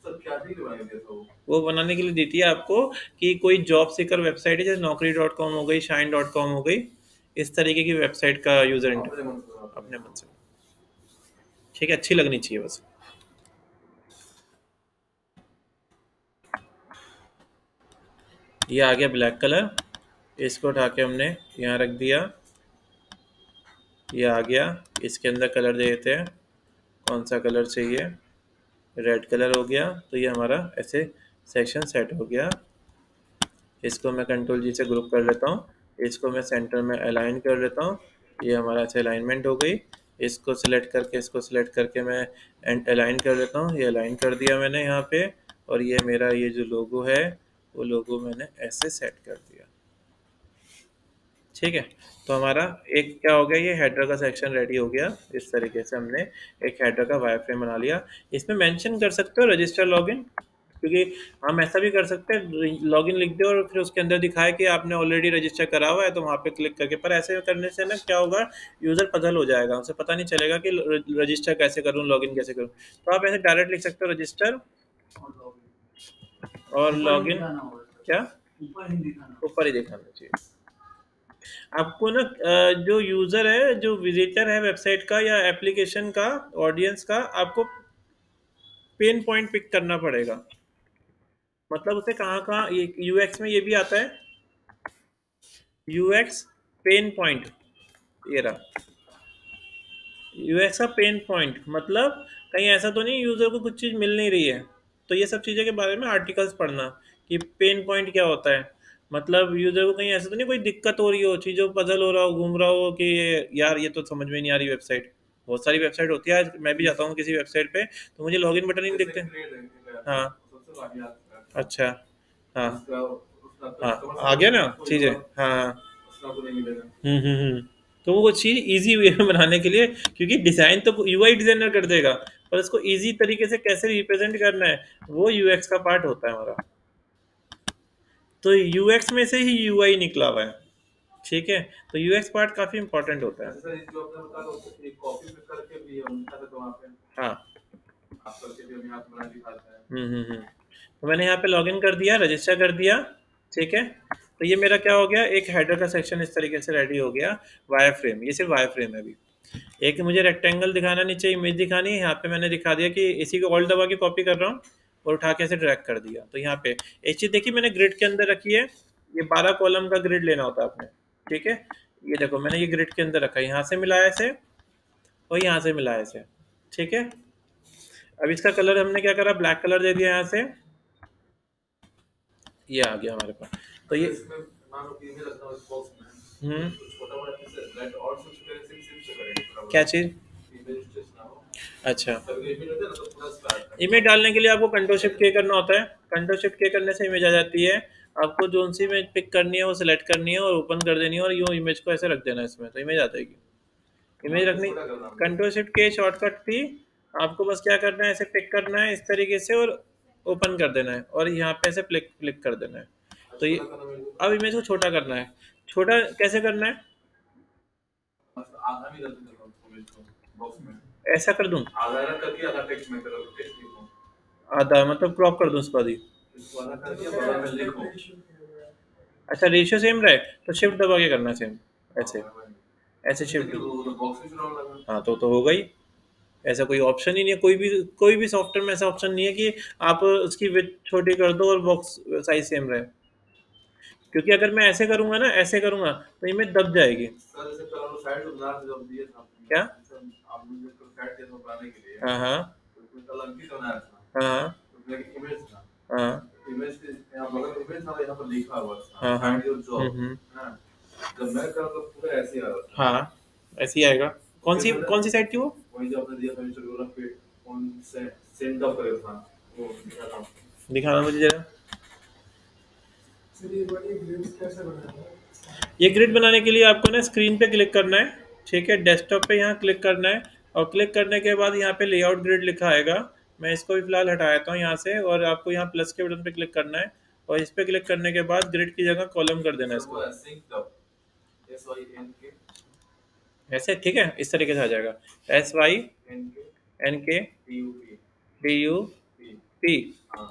सर क्या चीज बना के दिया था वो बनाने के लिए देती है आपको कि कोई जॉब सीकर वेबसाइट है, जैसे naukri.com हो गई, shine.com हो गई, इस तरीके की वेबसाइट का यूजर अपने इंटरफेस मन से बना के अपने मन से, ठीक है, अच्छी लगनी चाहिए बस। ये आ गया ब्लैक कलर, इसको उठा के हमने यहाँ रख दिया, ये आ गया। इसके अंदर कलर दे देते हैं, कौन सा कलर चाहिए, रेड कलर हो गया। तो ये हमारा ऐसे सेक्शन सेट हो गया। इसको मैं कंट्रोल जी से ग्रुप कर लेता हूँ, इसको मैं सेंटर में अलाइन कर लेता हूँ, ये हमारा ऐसे अलाइनमेंट हो गई। इसको सिलेक्ट करके इसको सिलेक्ट करके मैं अलाइन कर लेता हूँ, ये अलाइन कर दिया मैंने यहाँ पे। और ये मेरा ये जो लोगो है वो लोगो मैंने ऐसे सेट कर दिया, ठीक है। तो हमारा एक क्या हो गया, ये हेडर का सेक्शन रेडी हो गया। इस तरीके से हमने एक हेडर का वायर फ्रेम बना लिया। इसमें मेंशन कर सकते हो रजिस्टर लॉगिन, क्योंकि हम ऐसा भी कर सकते हैं लॉगिन लिख दो और फिर उसके अंदर दिखाए कि आपने ऑलरेडी रजिस्टर करा हुआ है, तो वहाँ पे क्लिक करके। पर ऐसे करने से ना क्या होगा, यूज़र पजल हो जाएगा, उसे पता नहीं चलेगा कि रजिस्टर कैसे करूँ, लॉगिन कैसे करूँ। तो आप ऐसे डायरेक्ट लिख सकते हो रजिस्टर और लॉगिन। क्या ऊपर ही दिखाना, ऊपर ही दिखाना चाहिए आपको ना। जो यूज़र है, जो विजिटर है वेबसाइट का या एप्लीकेशन का, ऑडियंस का, आपको पेन पॉइंट पिक करना पड़ेगा। मतलब उसे कहाँ कहाँ, ये यूएक्स में ये भी आता है, यूएक्स पेन पॉइंट, ये रहा यूएक्स का पेन पॉइंट। मतलब कहीं ऐसा तो नहीं यूज़र को कुछ चीज़ मिल नहीं रही है, तो ये सब चीज़ों के बारे में आर्टिकल्स पढ़ना कि पेन पॉइंट क्या होता है। मतलब यूज़र को कहीं ऐसा तो नहीं कोई दिक्कत हो रही हो, चीज़ों पजल हो रहा हो, घूम रहा हो कि यार ये तो समझ में नहीं आ रही वेबसाइट। बहुत सारी वेबसाइट होती है, आज मैं भी जाता हूँ किसी वेबसाइट पे तो मुझे लॉगिन बटन ही नहीं दिखते। हाँ, सबसे आगे आता है अच्छा, हाँ उसका उसका हाँ, कस्टमर आ गया ना कोई चीज़ें, जवाब हाँ हाँ। उसका को नहीं मिलेगा। तो वो चीज़ इजी वे में बनाने के लिए, क्योंकि डिज़ाइन तो यूआई डिज़ाइनर कर देगा, पर उसको इजी तरीके से कैसे रिप्रेजेंट करना है वो यूएक्स का पार्ट होता है हमारा। तो यूएक्स में से ही यूआई निकला हुआ है, ठीक है। तो यूएक्स पार्ट काफ़ी इंपॉर्टेंट होता है। जैसे सर जो आपने बताया उसको एक कॉपी पे करके भी हम दिखा देते वहाँ पे, हाँ, आप करके भी हम यहाँ पे बना दिखाते हैं। तो मैंने यहाँ पे लॉगिन कर दिया, रजिस्टर कर दिया, ठीक है। तो ये मेरा क्या हो गया, एक हेडर का सेक्शन इस तरीके से रेडी हो गया। वायर फ्रेम, ये सिर्फ वायर फ्रेम है। अभी एक मुझे रेक्टेंगल दिखाना, नीचे इमेज दिखानी है, यहाँ पे मैंने दिखा दिया कि इसी को ऑल्ट दबा के कॉपी कर रहा हूँ और उठा के ऐसे ड्रैग कर दिया। तो यहाँ पे एक चीज़ देखिए मैंने ग्रिड के अंदर रखी है, ये 12 कॉलम का ग्रिड लेना होता है आपने, ठीक है। ये देखो मैंने ये ग्रिड के अंदर रखा है, यहाँ से मिलाया इसे और यहाँ से मिलाया इसे, ठीक है। अब इसका कलर हमने क्या करा, ब्लैक कलर दे दिया यहाँ से, ये आ गया हमारे पास। तो ये इसमें मान लो कि इमेज रखना इस बॉक्स में तो छोटा बड़ा कैसे राइट और स्विच करें सिम से करें क्या चीज़, इमेज स्ट्रेच ना हो। अच्छा, कभी इमेज होता है ना तो प्लस का आता है। इमेज डालने के लिए आपको कंट्रोल शिफ्ट के करना होता है। कंट्रोल शिफ्ट के करने से इमेज आ जाती है। आपको जो सी इमेज पिक करनी है वो सिलेक्ट करनी है और ओपन कर देनी है और यूँ इमेज को ऐसे रख देना है इसमें, तो इमेज आ जाएगी। इमेज रखनी, कंट्रोल शिफ्ट के शॉर्टकट थी। आपको बस क्या करना है, ऐसे पिक करना है इस तरीके से और ओपन कर देना है और यहाँ पे ऐसे क्लिक क्लिक कर देना है। तो ये अब इमेज को छोटा करना है। छोटा कैसे करना है, आधा भी कर दो इमेज को बॉक्स में, ऐसा कर दूँ, आधा ना करके आधा टेक्स्ट में करो, टेक्स्ट लिखो, आधा मतलब क्रॉप कर दूँ उसको आधी। इसको आधा करके बड़ा में लिखो। अच्छा रेशियो सेम रहे तो शिफ्ट दबा के करना सेम, ऐसे ऐसे शिफ्ट। तो बॉक्स में चुनाव लगा। हाँ तो हो गई। ऐसा कोई ऑप्शन ही नहीं है, कोई भी सॉफ्टवेयर में ऐसा ऑप्शन नहीं है कि आप उसकी विड्थ छोटी कर दो और बॉक्स साइज सेम रहे। क्योंकि अगर मैं ऐसे करूंगा ना, ऐसे करूंगा तो इमेज दब जाएगी। सर जैसे कलर साइड बना के जब दिए था क्या, आप मुझे तो साइड टेस्ट बनाने के लिए हाँ हाँ उसमें कलर की बनाया था, हाँ उसमें एक इमेज था, हाँ इमेज के यहाँ बगल इमेज था, यहाँ पर लिखा हुआ था हाँ हाँ, फाइंड योर जॉब। हां जब मैं करा तो पूरा ऐसे ही आ रहा था। हाँ ऐसे ही आएगा। कौन सी साइड थी वो, वही जो आपने दिया था मिस्टर गोला पे कौन से सेंड अप करे था वो दिखा था। दिखाना मुझे जरा। सर ये वाली ग्रिड्स कैसे बनाना है? ये ग्रिड बनाने के लिए आपको ना स्क्रीन पे क्लिक करना है, ठीक है। डेस्कटॉप पे यहाँ क्लिक करना है और क्लिक करने के बाद यहाँ पे लेआउट ग्रिड लिखा आएगा। मैं इसको भी फिलहाल हटा देता हूँ यहाँ से और आपको यहाँ प्लस के बटन पे क्लिक करना है और इस पे क्लिक करने के बाद ग्रिड की जगह कॉलम कर देना इसको, वो सिंक अप SYNK ऐसे, ठीक है, इस तरीके से आ जाएगा, SYNK NK DUP। PUP P, हाँ